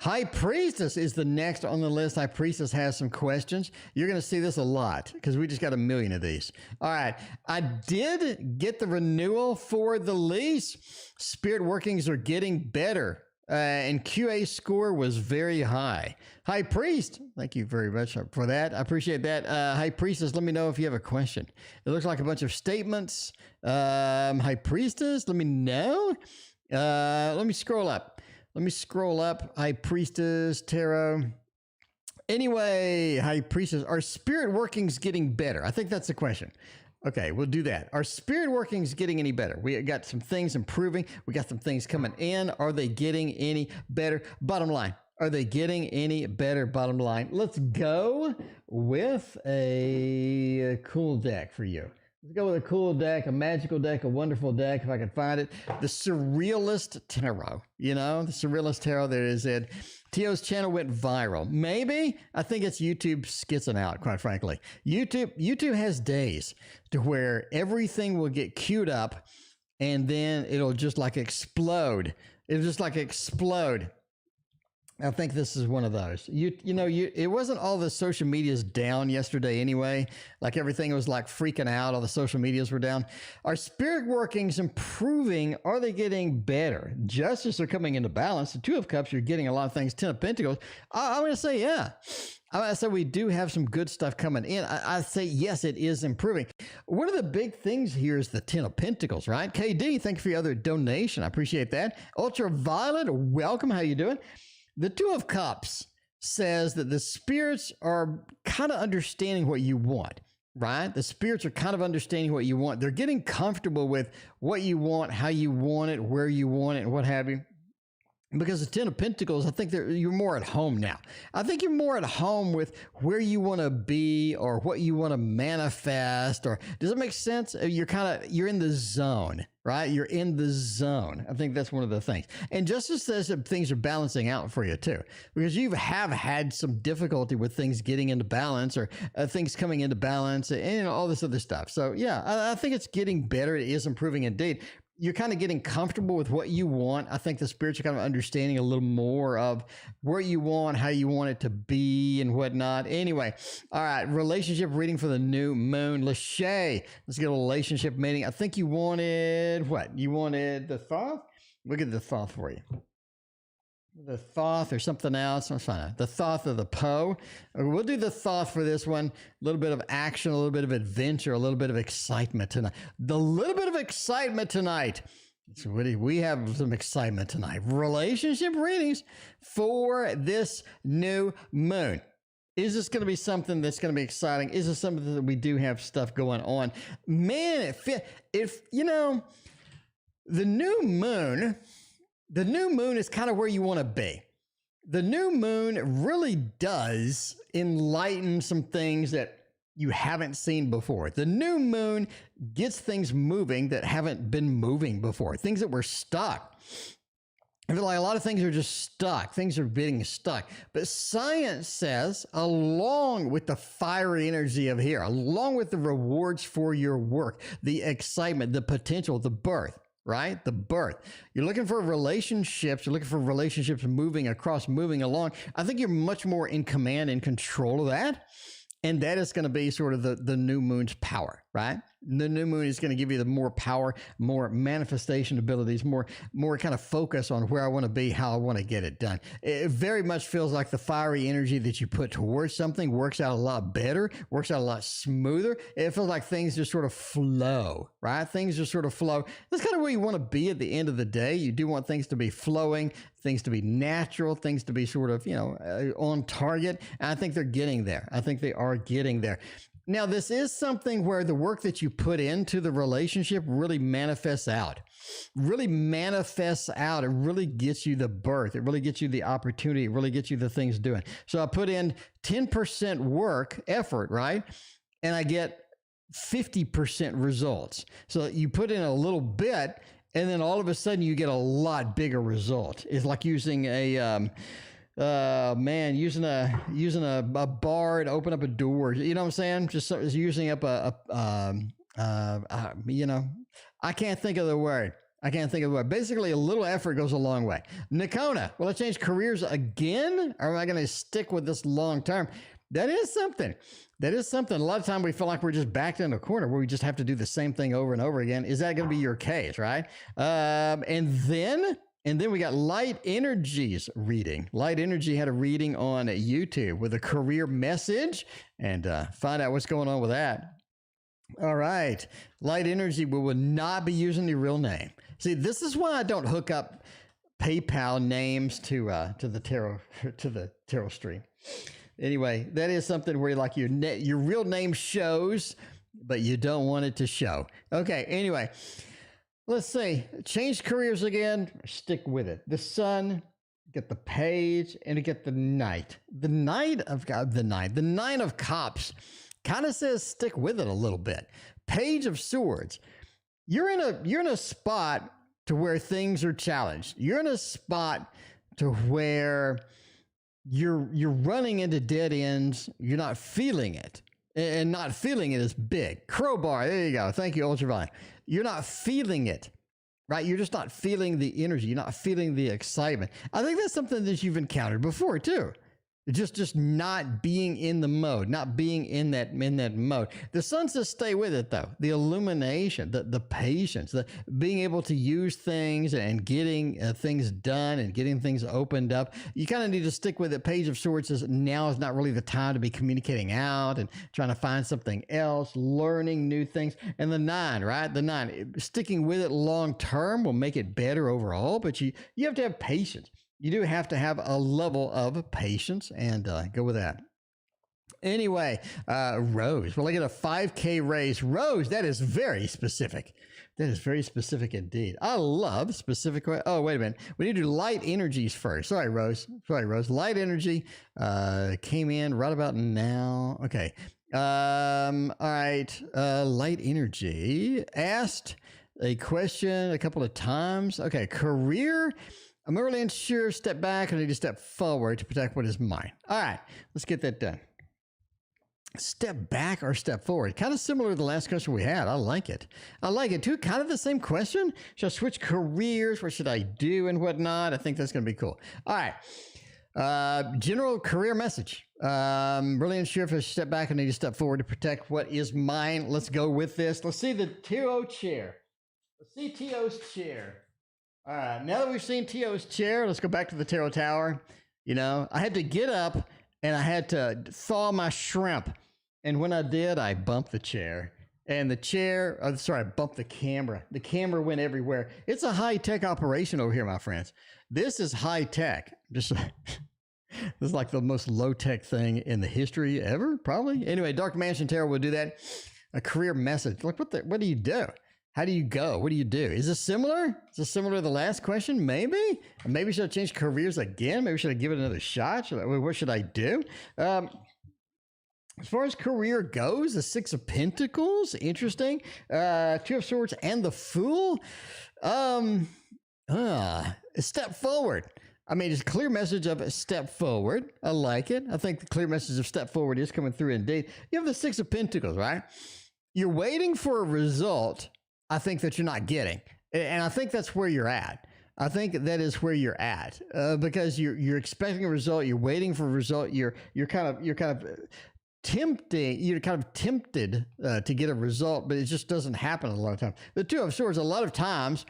High Priestess is the next on the list. High Priestess has some questions. You're going to see this a lot because we just got a million of these. All right. I did get the renewal for the lease. Spirit workings are getting better. And QA score was very high. High Priest, thank you very much for that. I appreciate that. High Priestess, let me know if you have a question. It looks like a bunch of statements. High Priestess, let me know. Let me scroll up. High Priestess, Tarot. Anyway, High Priestess, are spirit workings getting better? I think that's the question. Okay, we'll do that. Are spirit workings getting any better? We got some things improving. We got some things coming in. Are they getting any better? Bottom line. Are they getting any better? Bottom line. Let's go with a cool deck for you. Let's go with a cool deck, a magical deck, a wonderful deck, if I can find it. The Surrealist Tarot. You know, the Surrealist Tarot, there is it. Tio's channel went viral. Maybe. I think it's YouTube skitzing out, quite frankly. YouTube has days to where everything will get queued up and then it'll just like explode. It'll just like explode. I think this is one of those. It wasn't all the social medias down yesterday anyway. Like everything was like freaking out. All the social medias were down. Are spirit workings improving? Are they getting better? Justice are coming into balance. The Two of Cups, you're getting a lot of things. Ten of Pentacles. I'm going to say, yeah. I'm going to say we do have some good stuff coming in. I say, yes, it is improving. One of the big things here is the Ten of Pentacles, right? KD, thank you for your other donation. I appreciate that. Ultraviolet, welcome. How you doing? The Two of Cups says that the spirits are kind of understanding what you want, right? The spirits are kind of understanding what you want. They're getting comfortable with what you want, how you want it, where you want it, and what have you. Because the Ten of Pentacles, I think you're more at home now. I think you're more at home with where you want to be or what you want to manifest. Or does it make sense? You're in the zone, right? You're in the zone. I think that's one of the things. And Justice says that things are balancing out for you too, because you have had some difficulty with things getting into balance or things coming into balance and all this other stuff. So yeah, I think it's getting better. It is improving indeed. You're kind of getting comfortable with what you want. I think the spirits are kind of understanding a little more of where you want, how you want it to be and whatnot. Anyway, all right, relationship reading for the new moon. Lachey, let's get a relationship meeting. I think you wanted, what? You wanted the Thoth? We'll get the Thoth for you. The Thoth or something else. I'm fine. The Thoth or the Poe. We'll do the Thoth for this one. A little bit of action, a little bit of adventure, a little bit of excitement tonight. The little bit of excitement tonight. So we have some excitement tonight. Relationship readings for this new moon. Is this going to be something that's going to be exciting? Is this something that we do have stuff going on? Man, if you know, the new moon is kind of where you want to be. The new moon really does enlighten some things that you haven't seen before. The new moon gets things moving that haven't been moving before, things that were stuck. I feel like a lot of things are just stuck. Things are being stuck. But science says, along with the fiery energy of here, along with the rewards for your work, the excitement, the potential, the birth, right? The birth. You're looking for relationships. You're looking for relationships moving across, moving along. I think you're much more in command and control of that. And that is going to be sort of the new moon's power, right? The new moon is going to give you the more power, more manifestation abilities, more kind of focus on where I want to be, how I want to get it done. It very much feels like the fiery energy that you put towards something works out a lot better, works out a lot smoother. It feels like things just sort of flow, right? Things just sort of flow. That's kind of where you want to be at the end of the day. You do want things to be flowing, things to be natural, things to be sort of, on target. And I think they're getting there. I think they are getting there. Now, this is something where the work that you put into the relationship really manifests out. It really gets you the birth. It really gets you the opportunity. It really gets you the things doing. So I put in 10% effort, right? And I get 50% results. So you put in a little bit, and then all of a sudden you get a lot bigger result. It's like using using a bar to open up a door. You know what I'm saying? Just using up I can't think of the word. I can't think of what. Basically, a little effort goes a long way. Nakona, will I change careers again? Or am I going to stick with this long term? That is something. That is something. A lot of time we feel like we're just backed in a corner where we just have to do the same thing over and over again. Is that going to be your case, right? And then we got Light Energy's reading. Light Energy had a reading on YouTube with a career message, and find out what's going on with that. All right. Light Energy, we will not be using the real name. See, this is why I don't hook up PayPal names to the tarot stream. Anyway, that is something where like your real name shows, but you don't want it to show. Okay, anyway, let's see. Change careers again, stick with it. The Sun, get the Page, and get the Knight. The Nine of Cups kind of says stick with it a little bit. Page of Swords. You're in a spot to where things are challenged. You're in a spot to where you're running into dead ends. You're not feeling it, and not feeling it is big. Crowbar. There you go. Thank you, Ultraviolet. You're not feeling it, right? You're just not feeling the energy. You're not feeling the excitement. I think that's something that you've encountered before too. Just not being in the mode, not being in that mode. The Sun says stay with it though. The illumination, the patience, the being able to use things and getting things done and getting things opened up. You kind of need to stick with it. Page of Swords says now is not really the time to be communicating out and trying to find something else, learning new things. And the 9, right? The 9, sticking with it long term will make it better overall, but you have to have patience. You do have to have a level of patience and go with that. Anyway, Rose. Well, I get a 5K raise. Rose, that is very specific. That is very specific indeed. I love specific. Oh, wait a minute. We need to do Light Energies first. Sorry, Rose. Light Energy came in right about now. Okay. All right. Light Energy asked a question a couple of times. Okay. Career. I'm really unsure. Step back. I need to step forward to protect what is mine. All right, let's get that done. Step back or step forward. Kind of similar to the last question we had. I like it. I like it too. Kind of the same question. Should I switch careers? What should I do and whatnot? I think that's going to be cool. All right. General career message. Really unsure if I should step back. I need to step forward to protect what is mine. Let's go with this. Let's see the tarot chair. Let's see T.O.'s chair. All right, now that we've seen T.O.'s chair, let's go back to the tarot tower. You know, I had to get up and I had to thaw my shrimp. And when I did, I bumped the chair. And the chair, I bumped the camera. The camera went everywhere. It's a high-tech operation over here, my friends. This is high-tech. This is like the most low-tech thing in the history ever, probably. Anyway, Dark Mansion Tarot will do that. A career message. Like, what do you do? How do you go? What do you do? Is this similar? Is this similar to the last question? Maybe? Maybe should I change careers again? Maybe should I give it another shot? What should I do? As far as career goes, the 6 of Pentacles, interesting. 2 of Swords and the Fool. Step forward. I mean, it's a clear message of a step forward. I like it. I think the clear message of step forward is coming through indeed. You have the 6 of Pentacles, right? You're waiting for a result, I think, that you're not getting. And I think that's where you're at. I think that is where you're at because you're expecting a result. You're waiting for a result. You're kind of tempting. You're kind of tempted to get a result, but it just doesn't happen a lot of times. The 2 of Swords, a lot of times,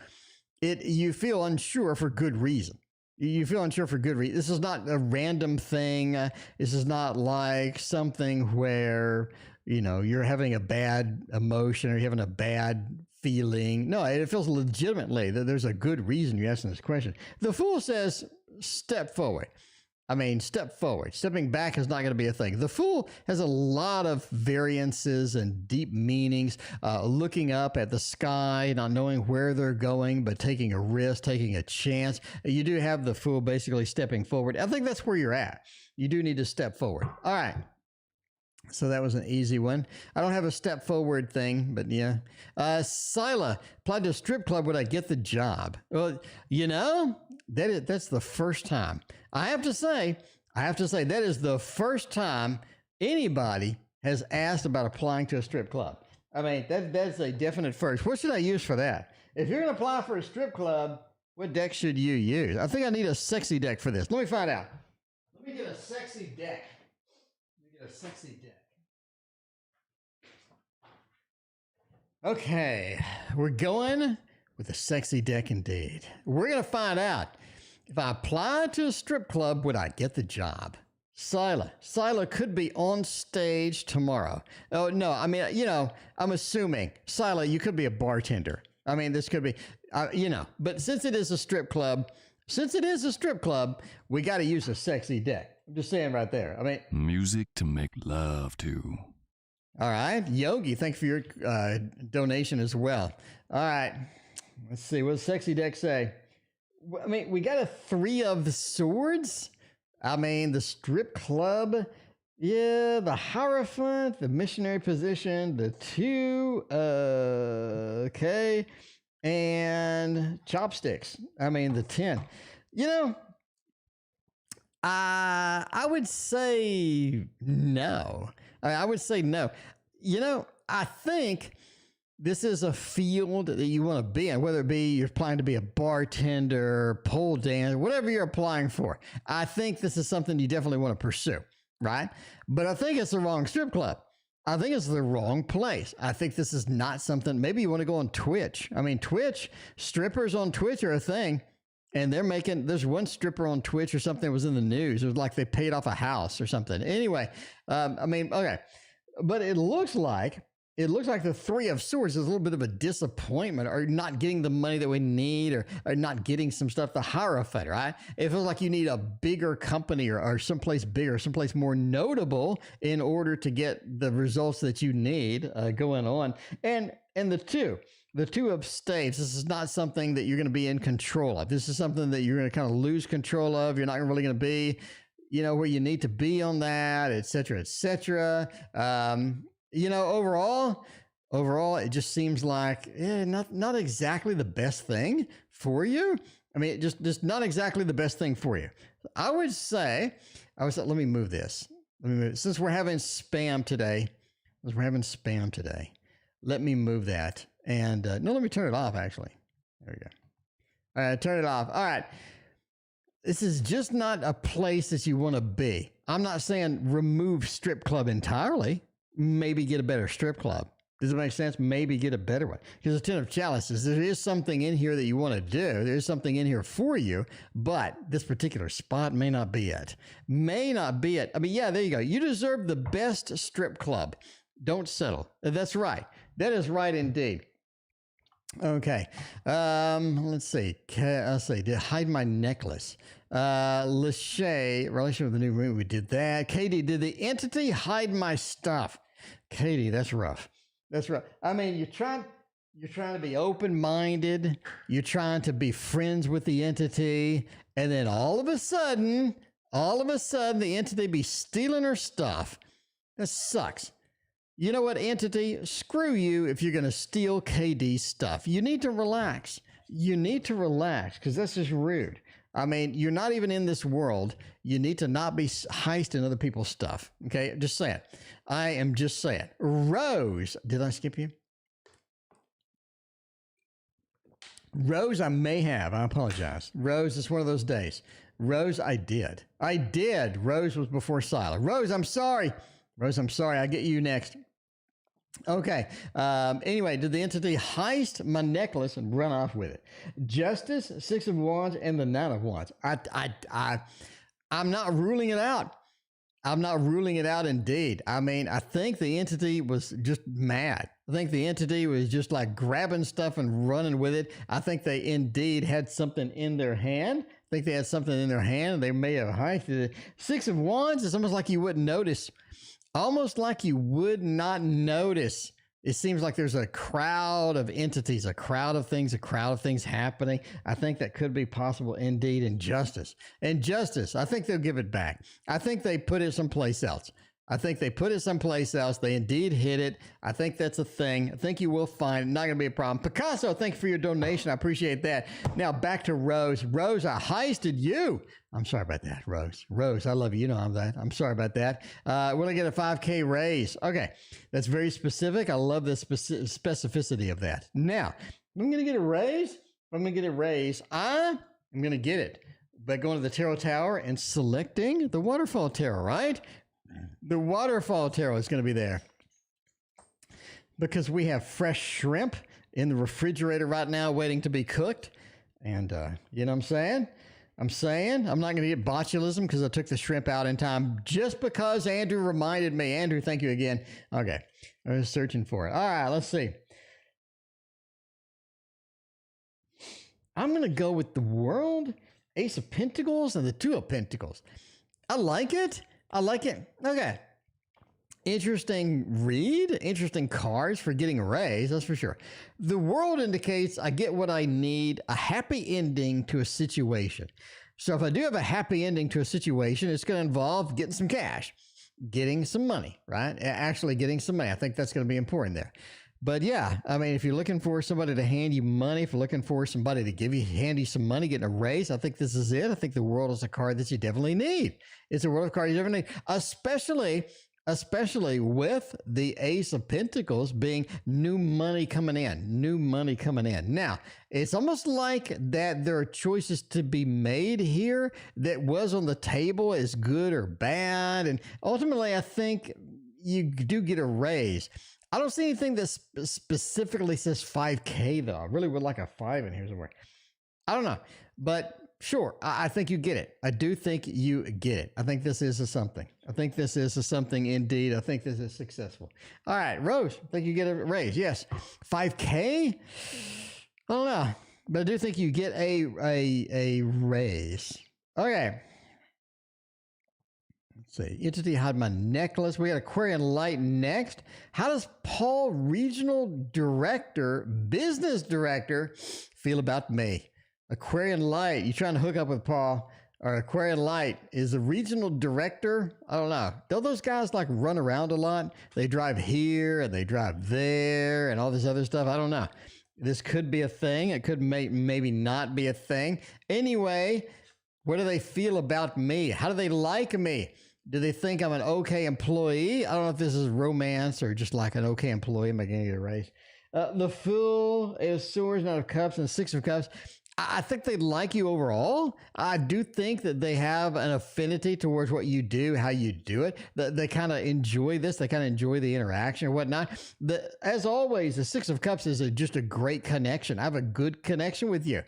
you feel unsure for good reason. You feel unsure for good reason. This is not a random thing. This is not like something where, you know, you're having a bad emotion or you're having a bad feeling. No, it feels legitimately that there's a good reason you're asking this question. The Fool says, step forward. I mean, step forward. Stepping back is not going to be a thing. The Fool has a lot of variances and deep meanings, looking up at the sky, not knowing where they're going, but taking a risk, taking a chance. You do have the Fool basically stepping forward. I think that's where you're at. You do need to step forward. All right. So that was an easy one. I don't have a step forward thing, but yeah. Sila, applied to a strip club, would I get the job? Well, you know, that's the first time. I have to say that is the first time anybody has asked about applying to a strip club. I mean, that's a definite first. What should I use for that? If you're going to apply for a strip club, what deck should you use? I think I need a sexy deck for this. Let me find out. Let me get a sexy deck. Okay, we're going with a sexy deck indeed. We're going to find out if I apply to a strip club, would I get the job? Sila could be on stage tomorrow. Oh, no, I mean, I'm assuming. Sila, you could be a bartender. I mean, this could be, but since it is a strip club, we got to use a sexy deck. I'm just saying right there. I mean, music to make love to. All right. Yogi, thank you for your donation as well. All right. Let's see. What does sexy deck say? I mean, we got a 3 of Swords. I mean, the strip club. Yeah, the Hierophant, the missionary position, the 2. Okay. And chopsticks. I mean, the 10. I would say no. I would say no. I think this is a field that you want to be in, whether it be you're applying to be a bartender, pole dancer, whatever you're applying for. I think this is something you definitely want to pursue, right? But I think it's the wrong strip club. I think it's the wrong place. I think this is not something, maybe you want to go on Twitch. I mean, Twitch, strippers on Twitch are a thing. And there's one stripper on Twitch or something that was in the news. It was like they paid off a house or something. Anyway, okay. But it looks like the 3 of Swords is a little bit of a disappointment, or not getting the money that we need, or not getting some stuff. The Hierophant, right? It feels like you need a bigger company or someplace bigger, someplace more notable in order to get the results that you need going on. And the 2. The 2 of Staves, this is not something that you're going to be in control of. This is something that you're going to kind of lose control of. You're not really going to be, where you need to be on that, et cetera, et cetera. Overall, it just seems like not exactly the best thing for you. I mean, just not exactly the best thing for you. I would say, let me move this. Since we're having spam today, let me move that. And let me turn it off, actually. There we go. All right, turn it off. All right. This is just not a place that you want to be. I'm not saying remove strip club entirely. Maybe get a better strip club. Does it make sense? Maybe get a better one. Because the 10 of Chalices, there is something in here that you want to do. There's something in here for you, but this particular spot may not be it. May not be it. I mean, yeah, there you go. You deserve the best strip club. Don't settle. That's right. That is right indeed. Okay. Let's see. Did hide my necklace. Lachey, relation with the new room. We did that. Katie, did the entity hide my stuff? Katie, that's rough. That's rough. I mean, you're trying to be open-minded. You're trying to be friends with the entity. And then all of a sudden, the entity be stealing her stuff. That sucks. You know what, entity? Screw you if you're going to steal KD's stuff. You need to relax. Because that's just rude. I mean, you're not even in this world. You need to not be heisting other people's stuff. Okay? Just saying. I am just saying. Rose. Did I skip you? Rose, I may have. I apologize. Rose, it's one of those days. Rose, I did. Rose was before Sila. Rose, I'm sorry. I get you next. Okay. Anyway, did the entity heist my necklace and run off with it? Justice, 6 of Wands, and the 9 of Wands. I'm not ruling it out. Indeed. I mean, I think the entity was just mad. I think the entity was just like grabbing stuff and running with it. I think they indeed had something in their hand. They may have heisted it. 6 of Wands is almost like you wouldn't notice. Almost like you would not notice. It seems like there's a crowd of entities, a crowd of things happening. I think that could be possible indeed in Justice. And Justice, I think they'll give it back. I think they put it someplace else. They indeed hit it. I think that's a thing. I think you will find it. Not going to be a problem. Picasso, thank you for your donation. I appreciate that. Now back to Rose. Rose, I heisted you. I'm sorry about that, Rose. Rose, I love you. You know I'm sorry about that. We're going to get a 5K raise. Okay. That's very specific. I love the specificity of that. Now, I'm going to get a raise. I'm going to get a raise. I'm going to get it by going to the Tarot Tower and selecting the Waterfall Tarot, right? The Waterfall Tarot is going to be there because we have fresh shrimp in the refrigerator right now waiting to be cooked. And you know what I'm saying? I'm not going to get botulism because I took the shrimp out in time just because Andrew reminded me. Andrew, thank you again. Okay. I was searching for it. All right, let's see. I'm going to go with the World, Ace of Pentacles, and the Two of Pentacles. I like it. Okay. Interesting read, interesting cards for getting a raise, that's for sure. The World indicates I get what I need, a happy ending to a situation. So if I do have a happy ending to a situation, it's going to involve getting some cash, getting some money, right? Actually getting some money. I think that's going to be important there. But yeah, I mean, if you're looking for somebody to hand you money, if you're looking for somebody to hand you some money, getting a raise, I think this is it. I think the World is a card that you definitely need. It's a World card you definitely need, especially with the Ace of Pentacles being new money coming in. Now, it's almost like that there are choices to be made here that was on the table as good or bad. And ultimately, I think you do get a raise. I don't see anything that specifically says 5K, though. I really would like a 5 in here somewhere. I don't know, but sure, I think you get it. I do think you get it. I think this is a something. I think this is a something indeed. I think this is successful. All right, Rose, I think you get a raise. Yes. 5K? I don't know, but I do think you get a raise. Okay. Let's see. Entity hide my necklace. We got Aquarian Light next. How does Paul, Regional Director, Business Director, feel about me? Aquarian Light, you trying to hook up with Paul, or Aquarian Light is the regional director. I don't know. Don't those guys like run around a lot? They drive here and they drive there and all this other stuff. I don't know. This could be a thing. It could maybe not be a thing. Anyway, what do they feel about me? How do they like me? Do they think I'm an okay employee? I don't know if this is romance or just like an okay employee. Am I going to get a raise? The Fool is Swords, Knight of Cups, and Six of Cups. I think they like you overall. I do think that they have an affinity towards what you do, how you do it. They kind of enjoy this. They kind of enjoy the interaction or whatnot. As always, the Six of Cups is just a great connection. I have a good connection with you.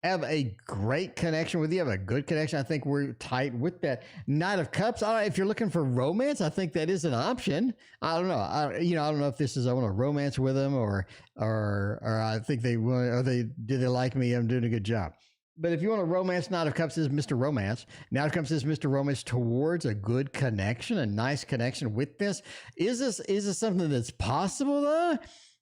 I have a great connection with you. I have a good connection. I think we're tight with that. Knight of Cups. If you're looking for romance, I think that is an option. I don't know. I don't know if this is I want to romance with them or I think they want. Or do they like me? I'm doing a good job. But if you want a romance, Knight of Cups is Mr. Romance. Knight of Cups is Mr. Romance towards a good connection, a nice connection with this. Is this something that's possible though?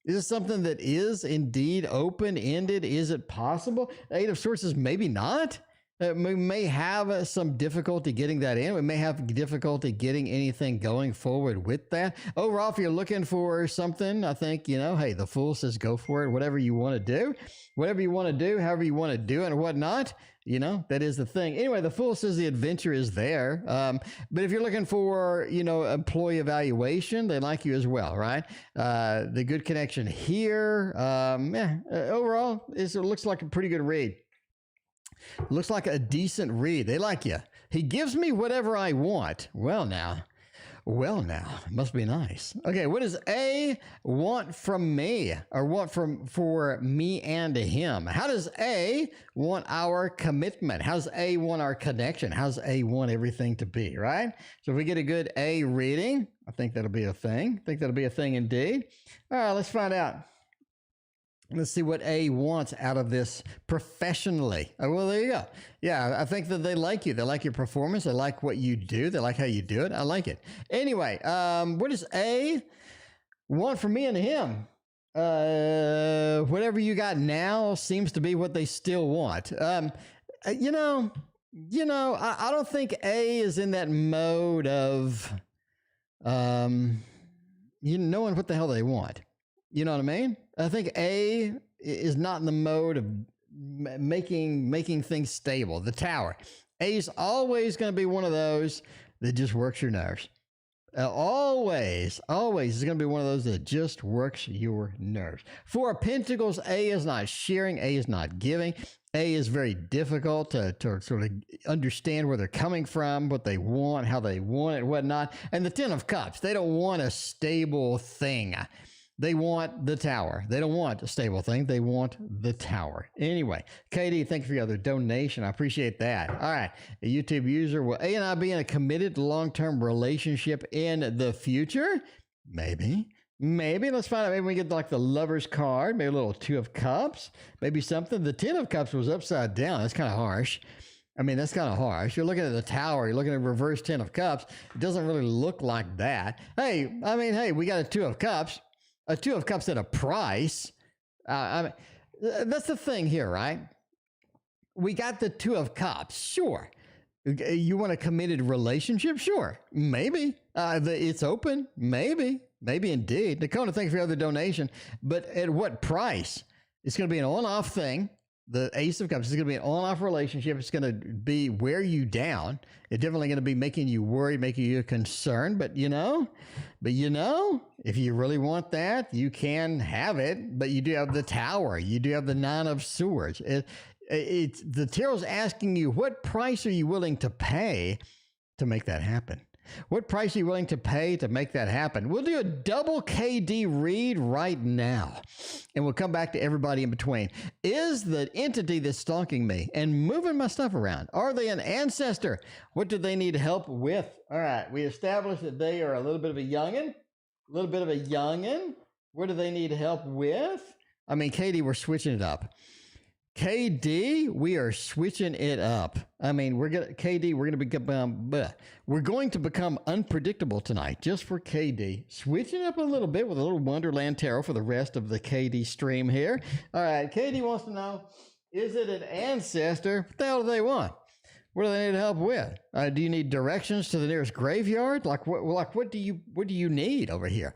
Is this something that is indeed open-ended? Is it possible? Eight of Swords is maybe not. We may have some difficulty getting that in. We may have difficulty getting anything going forward with that. Overall, if you're looking for something, I think, hey, the Fool says go for it. Whatever you want to do, however you want to do it and whatnot, that is the thing. Anyway, the Fool says the adventure is there. But if you're looking for, employee evaluation, they like you as well, right? The good connection here. Overall, it looks like a pretty good read. Looks like a decent read. They like you. He gives me whatever I want. Well, now, must be nice. Okay, what does A want from me or want for me and him? How does A want our commitment? How does A want our connection? How does A want everything to be, right? So if we get a good A reading, I think that'll be a thing. I think that'll be a thing indeed. All right, let's find out. Let's see what A wants out of this professionally. Oh, well, there you go. Yeah, I think that they like you. They like your performance. They like what you do. They like how you do it. I like it. Anyway, what does A want from me and him? Whatever you got now seems to be what they still want. I don't think A is in that mode of knowing what the hell they want. You know what I mean? I think A is not in the mode of making things stable. The Tower. A is always going to be one of those that just works your nerves. Always is going to be one of those that just works your nerves. Four of Pentacles, A is not sharing, A is not giving. A is very difficult to sort of understand where they're coming from, what they want, how they want it, whatnot. And the Ten of Cups, they don't want a stable thing. They want the Tower. They don't want a stable thing. They want the Tower. Anyway, Katie, thank you for your other donation. I appreciate that. All right. A YouTube user, will A and I be in a committed long-term relationship in the future? Maybe. Let's find out. Maybe we get like the Lover's card, maybe a little Two of Cups, maybe something. The Ten of Cups was upside down. That's kind of harsh. I mean, that's kind of harsh. You're looking at the Tower. You're looking at reverse Ten of Cups. It doesn't really look like that. Hey, we got a Two of Cups. A Two of Cups at a price. That's the thing here, right? We got the Two of Cups. Sure. You want a committed relationship? Sure. Maybe. It's open. Maybe indeed. Dakota, thank you for your other donation. But at what price? It's going to be an on-off thing. The Ace of Cups is going to be an on-off relationship. It's going to be wear you down. It's definitely going to be making you worried, making you concerned. But you know, if you really want that, you can have it. But you do have the Tower. You do have the Nine of Swords. It's the tarot's asking you, what price are you willing to pay to make that happen? What price are you willing to pay to make that happen? We'll do a double KD read right now, and we'll come back to everybody in between. Is the entity that's stalking me and moving my stuff around, are they an ancestor? What do they need help with? All right, we established that they are a little bit of a youngin'. What do they need help with? I mean, Katie, we're switching it up. KD, we are switching it up. I mean, we're going to become unpredictable tonight just for KD. Switching it up a little bit with a little Wonderland Tarot for the rest of the KD stream here. All right, KD wants to know, is it an ancestor? What the hell do they want? What do they need help with? Do you need directions to the nearest graveyard? Like what do you need over here?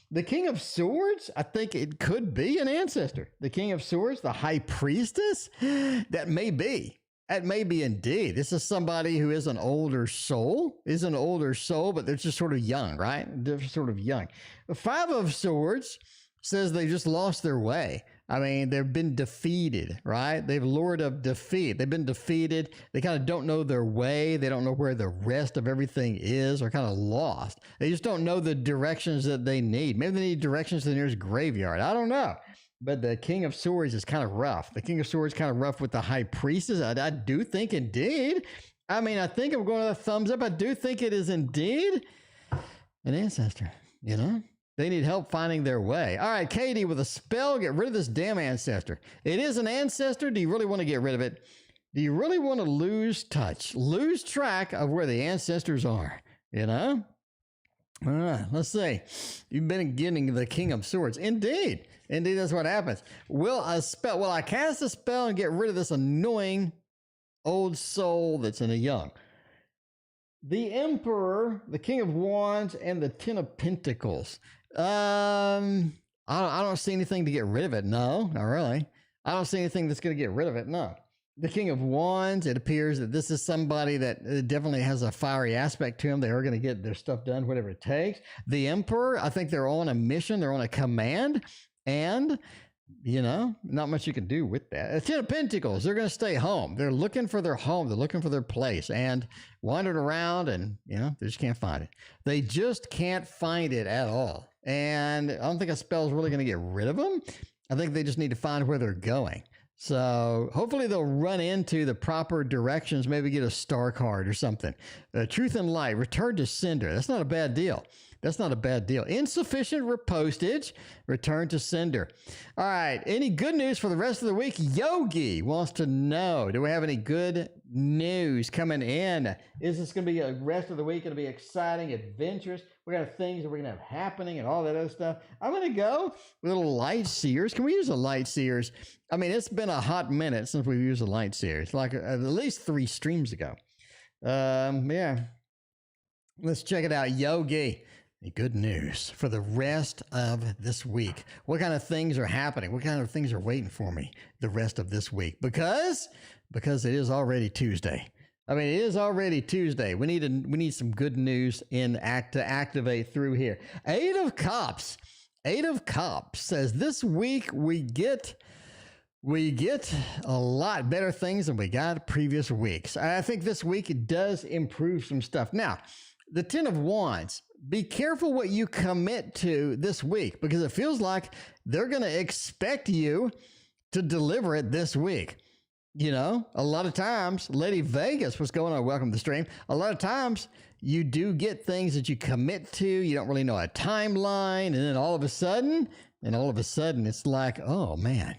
The King of Swords, I think it could be an ancestor. The King of Swords, the High Priestess, that may be. That may be indeed. This is somebody who is an older soul, but they're just sort of young, right? They're sort of young. The Five of Swords says they just lost their way. I mean, they've been defeated, right? They've lured of defeat. They've been defeated. They kind of don't know their way. They don't know where the rest of everything is. They're kind of lost. They just don't know the directions that they need. Maybe they need directions to the nearest graveyard. I don't know. But the King of Swords is kind of rough. The King of Swords is kind of rough with the High Priestess. I do think indeed. I mean, I think I'm going to thumbs up. I do think it is indeed an ancestor, They need help finding their way. All right, Katie, with a spell, get rid of this damn ancestor. It is an ancestor. Do you really want to get rid of it? Do you really want to lose track of where the ancestors are? All right, let's see. You've been getting the King of Swords. Indeed, that's what happens. Will I cast a spell and get rid of this annoying old soul that's in a young? The Emperor, the King of Wands, and the Ten of Pentacles. I don't see anything to get rid of it. No, not really. I don't see anything that's going to get rid of it. No. The King of Wands, it appears that this is somebody that definitely has a fiery aspect to them. They are going to get their stuff done, whatever it takes. The Emperor, I think they're on a mission. They're on a command. And, not much you can do with that. The Ten of Pentacles, they're going to stay home. They're looking for their home. They're looking for their place and wandering around and, they just can't find it. They just can't find it at all. And I don't think a spell is really going to get rid of them. I think they just need to find where they're going. So hopefully they'll run into the proper directions, maybe get a star card or something. Truth and Light, return to sender. That's not a bad deal. Insufficient repostage, return to sender. All right. Any good news for the rest of the week? Yogi wants to know, do we have any good news coming in? Is this going to be a rest of the week? Going to be exciting, adventurous? We got things that we're going to have happening and all that other stuff. I'm going to go with a little Light Seers. Can we use a Light Seers? I mean, it's been a hot minute since we've used a Light Seers, like at least 3 streams ago. Yeah. Let's check it out. Yogi. Good news for the rest of this week. What kind of things are happening? What kind of things are waiting for me the rest of this week? Because it is already Tuesday. I mean, it is already Tuesday. We need some good news to activate through here. Eight of Cups. Eight of Cups says this week we get a lot better things than we got previous weeks. I think this week it does improve some stuff. Now, the Ten of Wands. Be careful what you commit to this week because it feels like they're going to expect you to deliver it this week. You know, a lot of times, Lady Vegas, what's going on? Welcome to the stream. A lot of times you do get things that you commit to. You don't really know a timeline. And then all of a sudden, it's like, oh man,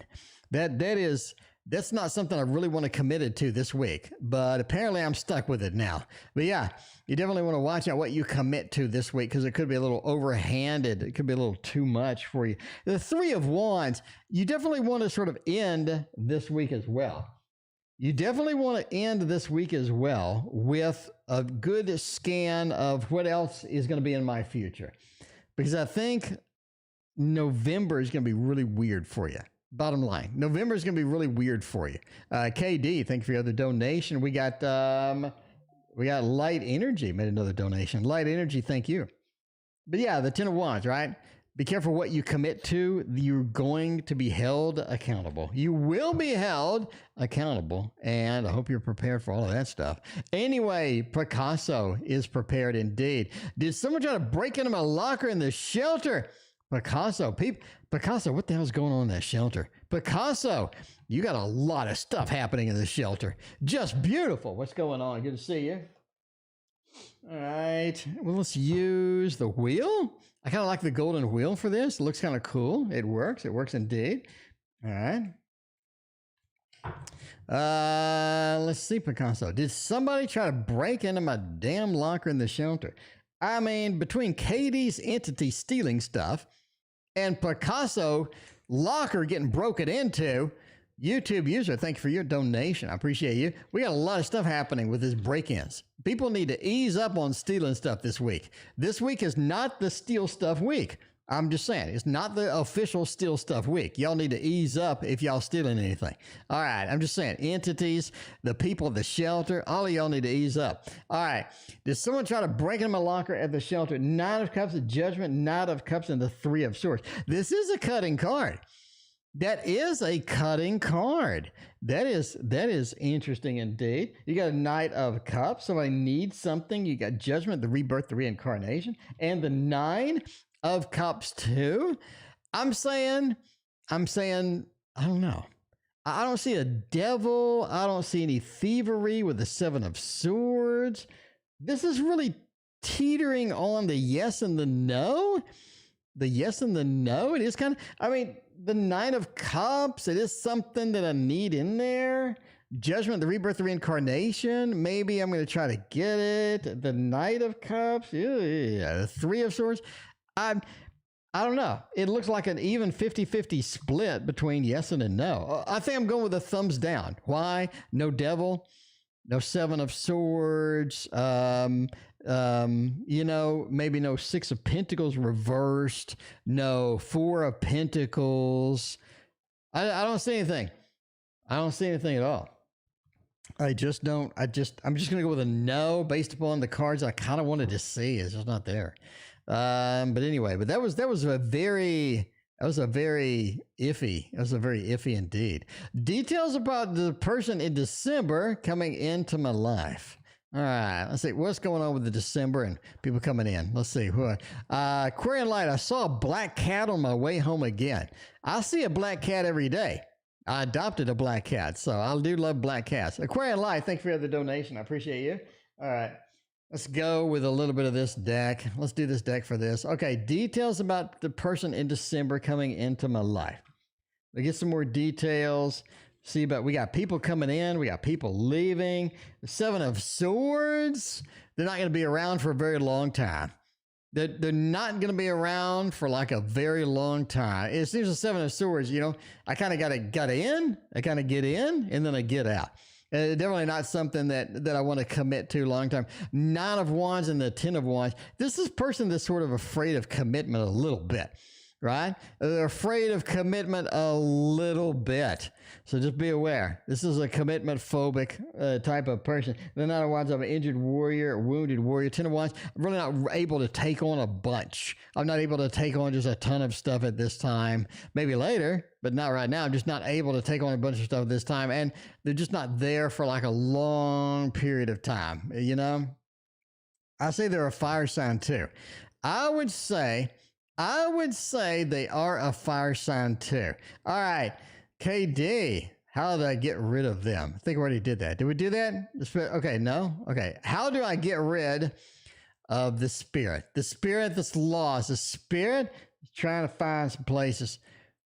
that's not something I really want to commit it to this week, but apparently I'm stuck with it now. But yeah, you definitely want to watch out what you commit to this week because it could be a little overhanded. It could be a little too much for you. The Three of Wands, you definitely want to sort of end this week as well. You definitely want to end this week as well with a good scan of what else is going to be in my future. Because I think November is going to be really weird for you. Bottom line, November is going to be really weird for you. KD, thank you for your other donation. We got Light Energy made another donation. Light Energy, thank you. But yeah, the Ten of Wands, right? Be careful what you commit to. You're going to be held accountable. You will be held accountable, and I hope you're prepared for all of that stuff. Anyway, Picasso is prepared indeed. Did someone try to break into my locker in the shelter? Picasso, what the hell's going on in that shelter? Picasso, you got a lot of stuff happening in this shelter. Just beautiful. What's going on? Good to see you. All right. Well, let's use the wheel. I kind of like the golden wheel for this. It looks kind of cool. It works. It works indeed. All right. Let's see, Picasso. Did somebody try to break into my damn locker in the shelter? I mean, between Katie's entity stealing stuff and Picasso locker getting broken into, YouTube user, thank you for your donation. I appreciate you. We got a lot of stuff happening with these break-ins. People need to ease up on stealing stuff this week. This week is not the steal stuff week. I'm just saying, it's not the official steal stuff week. Y'all need to ease up if y'all stealing anything. All right, I'm just saying, entities, the people at the shelter, all of y'all need to ease up. All right, did someone try to break into my locker at the shelter? Nine of Cups, Judgment, Knight of Cups, and the Three of Swords. This is a cutting card. That is a cutting card. That is interesting indeed. You got a Knight of Cups. Somebody needs something. You got Judgment, the rebirth, the reincarnation, and the Nine of Cups too. I'm saying, I don't know. I don't see a devil. I don't see any thievery with the Seven of Swords. This is really teetering on the yes and the no. The yes and the no. It is kind of, I mean, the Nine of Cups, it is something that I need in there. Judgment, the rebirth, the reincarnation. Maybe I'm going to try to get it. The Knight of Cups. Yeah, the Three of Swords. I don't know. It looks like an even 50-50 split between yes and a no. I think I'm going with a thumbs down. Why? No devil. No Seven of Swords. You know, maybe no Six of Pentacles reversed, no Four of Pentacles. I don't see anything. I don't see anything at all. I'm just going to go with a no based upon the cards I kind of wanted to see. It's just not there. But anyway, but that was a very iffy indeed. Details about the person in December coming into my life. All right, let's see what's going on with the December and people coming in. Let's see. Aquarian Light, I saw a black cat on my way home again. I see a black cat every day. I adopted a black cat, so I do love black cats. Aquarian Light, thank you for the donation. I appreciate you. All right, let's go with a little bit of this deck. Let's do this deck for this. Okay, details about the person in December coming into my life. We get some more details. See, but we got people coming in. We got people leaving. The Seven of Swords. They're not going to be around for a very long time. They're not going to be around for like a very long time. It seems the Seven of Swords, you know, I kind of got in. I kind of get in and then I get out. Definitely not something that I want to commit to long term. Nine of Wands and the Ten of Wands. This is a person that's sort of afraid of commitment a little bit. right? They're afraid of commitment a little bit. So just be aware. This is a commitment phobic type of person. The Knight of Wands, I'm an injured warrior, wounded warrior. Ten of Wands, I'm really not able to take on a bunch. I'm not able to take on just a ton of stuff at this time. Maybe later, but not right now. I'm just not able to take on a bunch of stuff this time. And they're just not there for like a long period of time, you know? I say they're a fire sign too. I would say they are a fire sign too. All right, KD, how did I get rid of them? I think we already did that. Did we do that? Okay, no? Okay, how do I get rid of the spirit? The spirit that's lost. The spirit is trying to find some places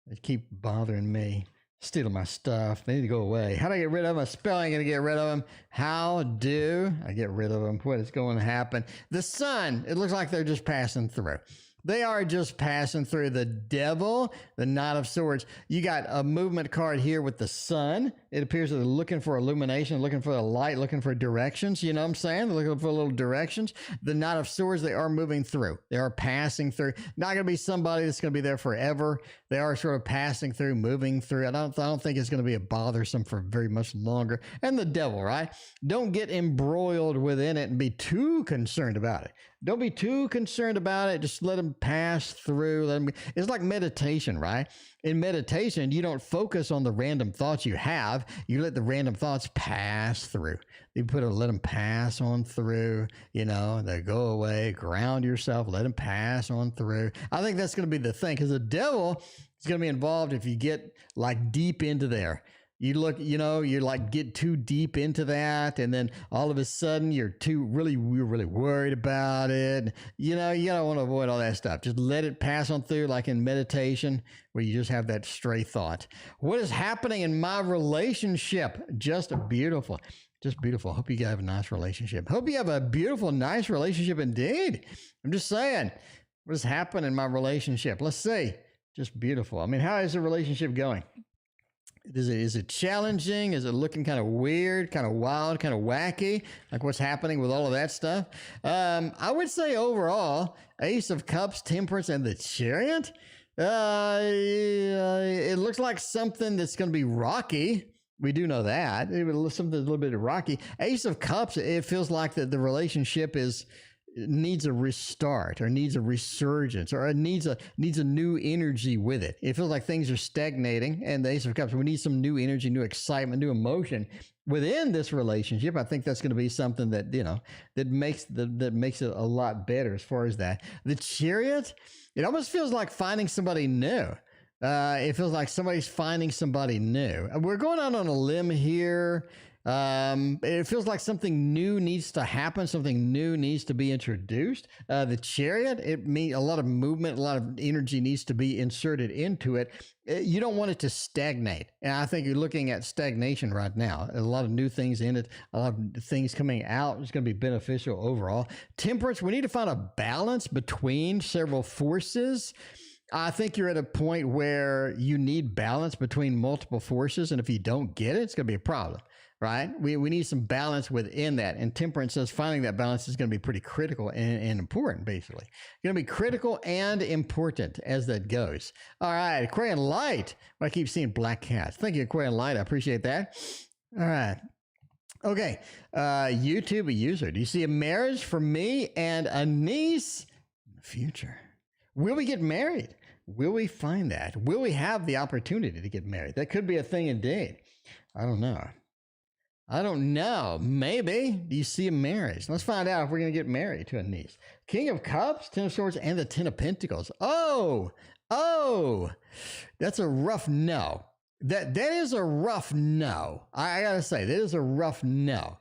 that keep bothering me, stealing my stuff. They need to go away. How do I get rid of them? A spell ain't going to get rid of them. How do I get rid of them? What is going to happen? The sun, it looks like they're just passing through. They are just passing through. The devil, the Knight of Swords. You got a movement card here with the sun. It appears that they're looking for illumination, looking for the light, looking for directions. You know what I'm saying? They're looking for little directions. The Knight of Swords, they are moving through. They are passing through. Not going to be somebody that's going to be there forever. They are sort of passing through, moving through. I don't think it's going to be a bothersome for very much longer. And the devil, right? Don't get embroiled within it and be too concerned about it. Don't be too concerned about it. Just let them pass through. It's like meditation, right? In meditation, you don't focus on the random thoughts you have. You let the random thoughts pass through. You let them pass on through, you know, they go away, ground yourself, let them pass on through. I think that's going to be the thing, because the devil is going to be involved if you get like deep into there. You look, you know, you like get too deep into that, and then all of a sudden you're really worried about it. You know, you don't want to avoid all that stuff. Just let it pass on through, like in meditation, where you just have that stray thought. What is happening in my relationship? Just beautiful. Just beautiful. Hope you guys have a nice relationship. Hope you have a beautiful, nice relationship indeed. I'm just saying, what has happened in my relationship? Let's see. Just beautiful. I mean, how is the relationship going? Is it challenging? Is it looking kind of weird, kind of wild, kind of wacky? Like what's happening with all of that stuff? I would say overall, Ace of Cups, Temperance, and the Chariot. It looks like something that's going to be rocky. We do know that. Something a little bit rocky. Ace of Cups, it feels like that the relationship needs a restart, or needs a resurgence, or it needs a new energy with it. It feels like things are stagnating, and the Ace of Cups, we need some new energy, new excitement, new emotion within this relationship. I think that's going to be something that, you know, that makes it a lot better as far as that. The Chariot, it almost feels like finding somebody new. It feels like somebody's finding somebody new. We're going out on a limb here. It feels like something new needs to happen. Something new needs to be introduced. The Chariot, it means a lot of movement, a lot of energy needs to be inserted into it. You don't want it to stagnate. And I think you're looking at stagnation right now. A lot of new things in it, a lot of things coming out. It's going to be beneficial overall. Temperance, we need to find a balance between several forces. I think you're at a point where you need balance between multiple forces. And if you don't get it, it's going to be a problem. Right? We need some balance within that. And Temperance says finding that balance is going to be pretty critical and important, basically. Going to be critical and important as that goes. All right, Aquarian Light. I keep seeing black cats. Thank you, Aquarian Light. I appreciate that. All right. Okay. YouTube user. Do you see a marriage for me and a niece in the future? Will we get married? Will we find that? Will we have the opportunity to get married? That could be a thing indeed. I don't know. Maybe. Do you see a marriage? Let's find out if we're going to get married to a niece. King of Cups, Ten of Swords, and the Ten of Pentacles. Oh, that's a rough no. That is a rough no. I got to say, that is a rough no.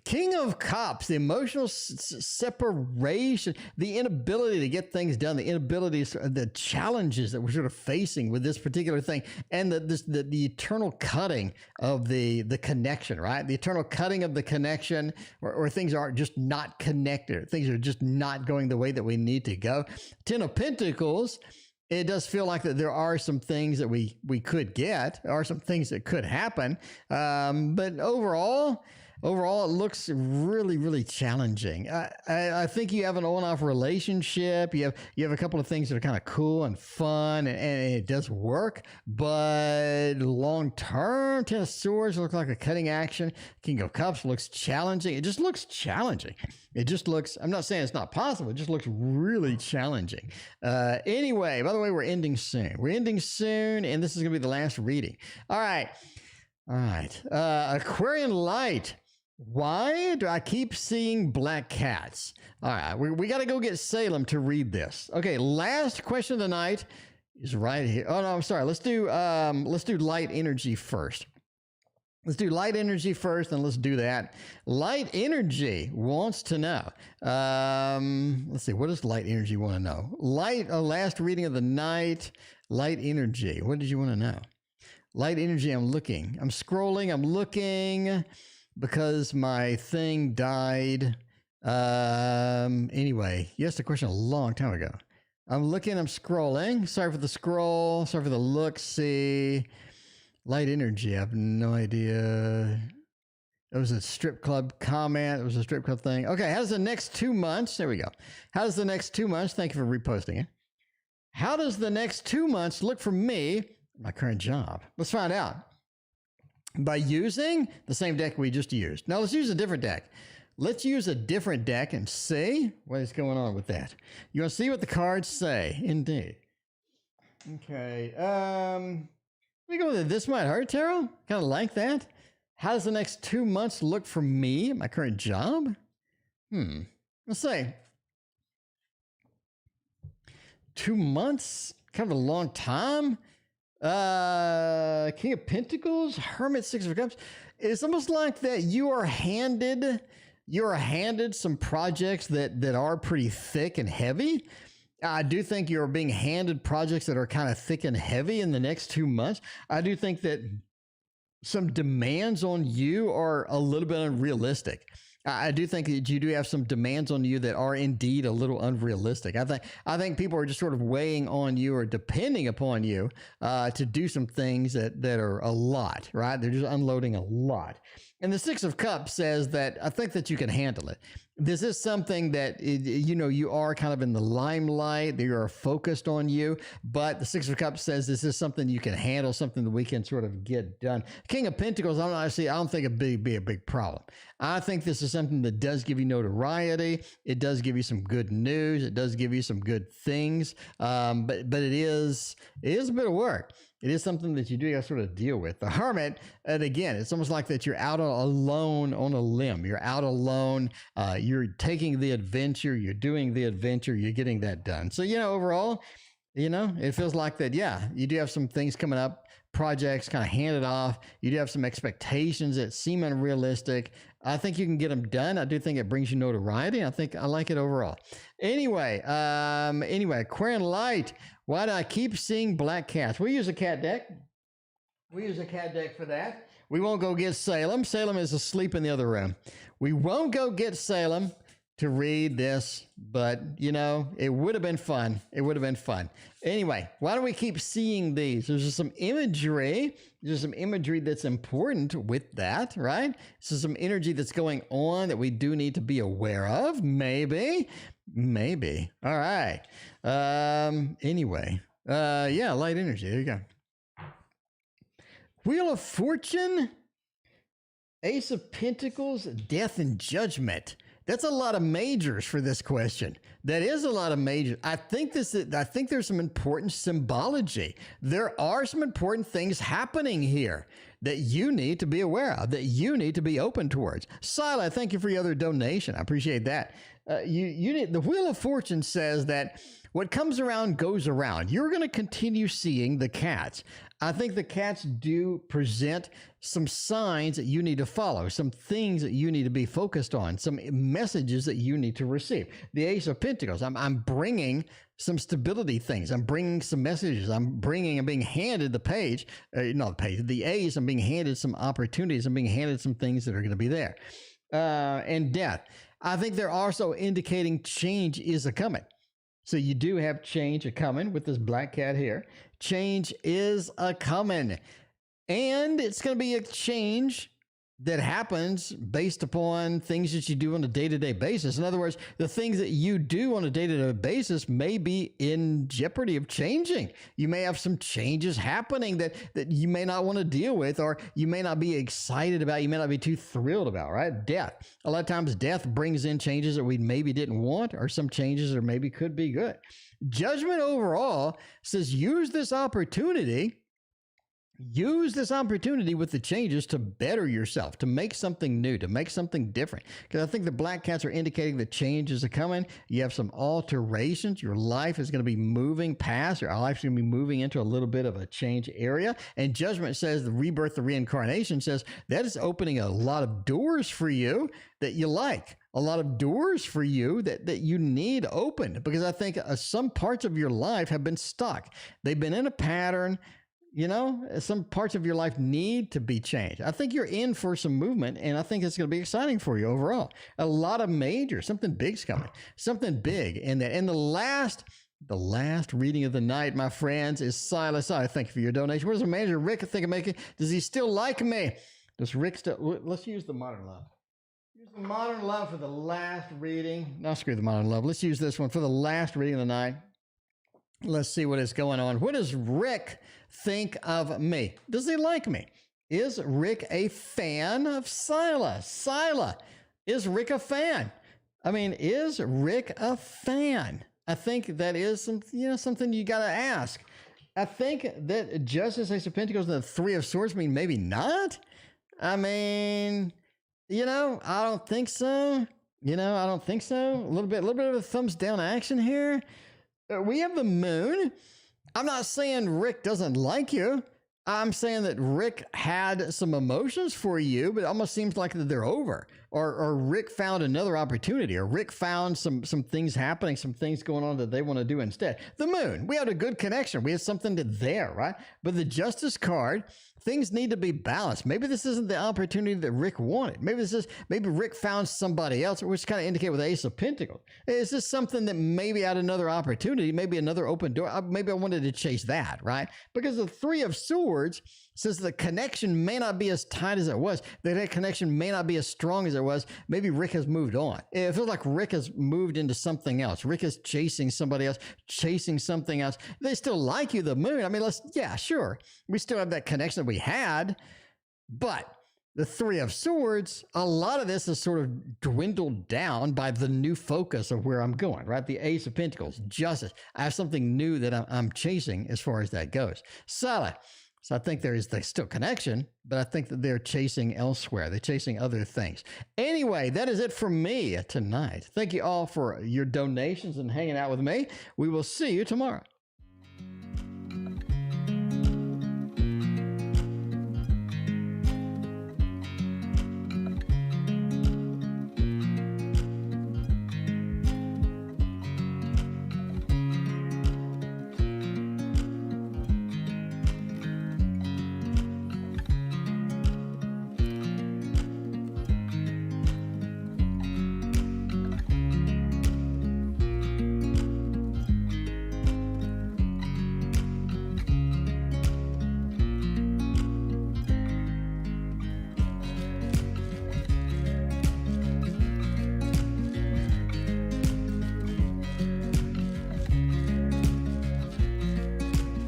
King of Cups, the emotional separation, the inability to get things done, the challenges that we're sort of facing with this particular thing, and the eternal cutting of the connection, right? The eternal cutting of the connection, or things are just not connected. Things are just not going the way that we need to go. Ten of Pentacles, it does feel like that there are some things that we could get, there are some things that could happen. But overall, Overall, it looks really, really challenging. I think you have an on-off relationship. You have a couple of things that are kind of cool and fun, and it does work. But long-term, Ten of Swords looks like a cutting action. King of Cups looks challenging. It just looks challenging. It just looks, I'm not saying it's not possible. It just looks really challenging. Anyway, by the way, we're ending soon. We're ending soon, and this is going to be the last reading. All right. Aquarian Light. Why do I keep seeing black cats? All right, we got to go get Salem to read this. Okay, last question of the night is right here. Oh no, I'm sorry. Let's do light energy first. Let's do light energy first, and let's do that. Light energy wants to know. Let's see. What does light energy want to know? Last reading of the night. Light energy. What did you want to know? Light energy. I'm looking. I'm scrolling. I'm looking. Because my thing died. Anyway, you asked the question a long time ago. I'm looking, I'm scrolling. Sorry for the scroll. Sorry for the look-see. Light energy, I have no idea. It was a strip club comment. It was a strip club thing. Okay, how's the next 2 months? There we go. How does the next 2 months? Thank you for reposting it. How does the next 2 months look for me, my current job? Let's find out. By using the same deck we just used. Now let's use a different deck. Let's use a different deck and see what is going on with that. You want to see what the cards say? Indeed. Okay. Let me go with This Might Hurt Tarot. Kind of like that. How does the next 2 months look for me, my current job? Let's say 2 months, kind of a long time. King of Pentacles, Hermit, Six of Cups. It's almost like that you are handed some projects that are pretty thick and heavy. I do think you're being handed projects that are kind of thick and heavy in the next 2 months. I do think that some demands on you are a little bit unrealistic. I do think that you do have some demands on you that are indeed a little unrealistic. I think people are just sort of weighing on you or depending upon you to do some things that are a lot, right? They're just unloading a lot. And the Six of Cups says that I think that you can handle it. This is something that, you are kind of in the limelight. They are focused on you. But the Six of Cups says this is something you can handle, something that we can sort of get done. King of Pentacles, I don't think it'd be a big problem. I think this is something that does give you notoriety. It does give you some good news. It does give you some good things. But it is a bit of work. It is something that you do have to sort of deal with. The Hermit, and again, it's almost like that you're out alone on a limb. You're out alone. You're taking the adventure. You're doing the adventure. You're getting that done. So, overall, it feels like that, yeah, you do have some things coming up, projects kind of handed off. You do have some expectations that seem unrealistic. I think you can get them done. I do think it brings you notoriety. I think I like it overall. Anyway, Aquarian Light. Why do I keep seeing black cats? We use a cat deck. We use a cat deck for that. We won't go get Salem. Salem is asleep in the other room. We won't go get Salem to read this, but it would have been fun. It would have been fun. Anyway, why do we keep seeing these? There's just some imagery. There's some imagery that's important with that, right? So some energy that's going on that we do need to be aware of. Maybe. All right. Anyway, yeah, light energy. There you go. Wheel of Fortune, Ace of Pentacles, Death and Judgment. That's a lot of majors for this question. That is a lot of majors. I think there's some important symbology. There are some important things happening here that you need to be aware of, that you need to be open towards. Sila, thank you for your other donation. I appreciate that. The Wheel of Fortune says that what comes around goes around. You're going to continue seeing the cats. I think the cats do present some signs that you need to follow, some things that you need to be focused on, some messages that you need to receive. The Ace of Pentacles, I'm bringing some stability things. I'm bringing some messages. I'm being handed the Ace. I'm being handed some opportunities. I'm being handed some things that are going to be there. And Death. I think they're also indicating change is a coming. So you do have change a coming with this black cat here. Change is a coming. And it's going to be a change that happens based upon things that you do on a day-to-day basis. In other words, the things that you do on a day-to-day basis may be in jeopardy of changing. You may have some changes happening that you may not want to deal with, or you may not be excited about, you may not be too thrilled about, right? Death. A lot of times death brings in changes that we maybe didn't want, or some changes that maybe could be good. Judgment overall says use this opportunity with the changes to better yourself, to make something new, to make something different. Because I think the black cats are indicating that changes are coming. You have some alterations. Your life is going to be moving past. Your life's going to be moving into a little bit of a change area. And judgment says the rebirth, the reincarnation says that is opening a lot of doors for you that you like. A lot of doors for you that you need opened. Because I think some parts of your life have been stuck. They've been in a pattern. You know, some parts of your life need to be changed. I think you're in for some movement, and I think it's going to be exciting for you overall. A lot of something big's coming, something big. And the last reading of the night, my friends, is Silas. I thank you for your donation. What does the manager Rick think of making? Does he still like me? Does Rick still? Let's use the modern love. Use the modern love for the last reading. No, screw the modern love. Let's use this one for the last reading of the night. Let's see what is going on. What does Rick think of me? Does he like me? Is Rick a fan of Sila? Sila, is Rick a fan? I mean, is Rick a fan? I think that is something you got to ask. I think that Justice, Ace of Pentacles, and the Three of Swords mean maybe not. I mean, I don't think so. I don't think so. A little bit of a thumbs down action here. We have the moon. I'm not saying Rick doesn't like you. I'm saying that Rick had some emotions for you, but it almost seems like that they're over. Or Rick found another opportunity, or Rick found some things happening, some things going on that they want to do instead. The moon, we had a good connection. We had something there, right? But the Justice card, things need to be balanced. Maybe this isn't the opportunity that Rick wanted. Maybe Rick found somebody else, which kind of indicate with the Ace of Pentacles. Is this something that maybe had another opportunity, maybe another open door? Maybe I wanted to chase that, right? Because the Three of Swords says the connection may not be as tight as it was. That connection may not be as strong as it was. Maybe Rick has moved on. It feels like Rick has moved into something else. Rick is chasing somebody else, chasing something else. They still like you, the moon. I mean, sure. We still have that connection that we had, but the Three of Swords, a lot of this is sort of dwindled down by the new focus of where I'm going, right? The Ace of Pentacles, Justice. I have something new that I'm chasing as far as that goes. Sala. So I think there's still connection, but I think that they're chasing elsewhere. They're chasing other things. Anyway, that is it for me tonight. Thank you all for your donations and hanging out with me. We will see you tomorrow.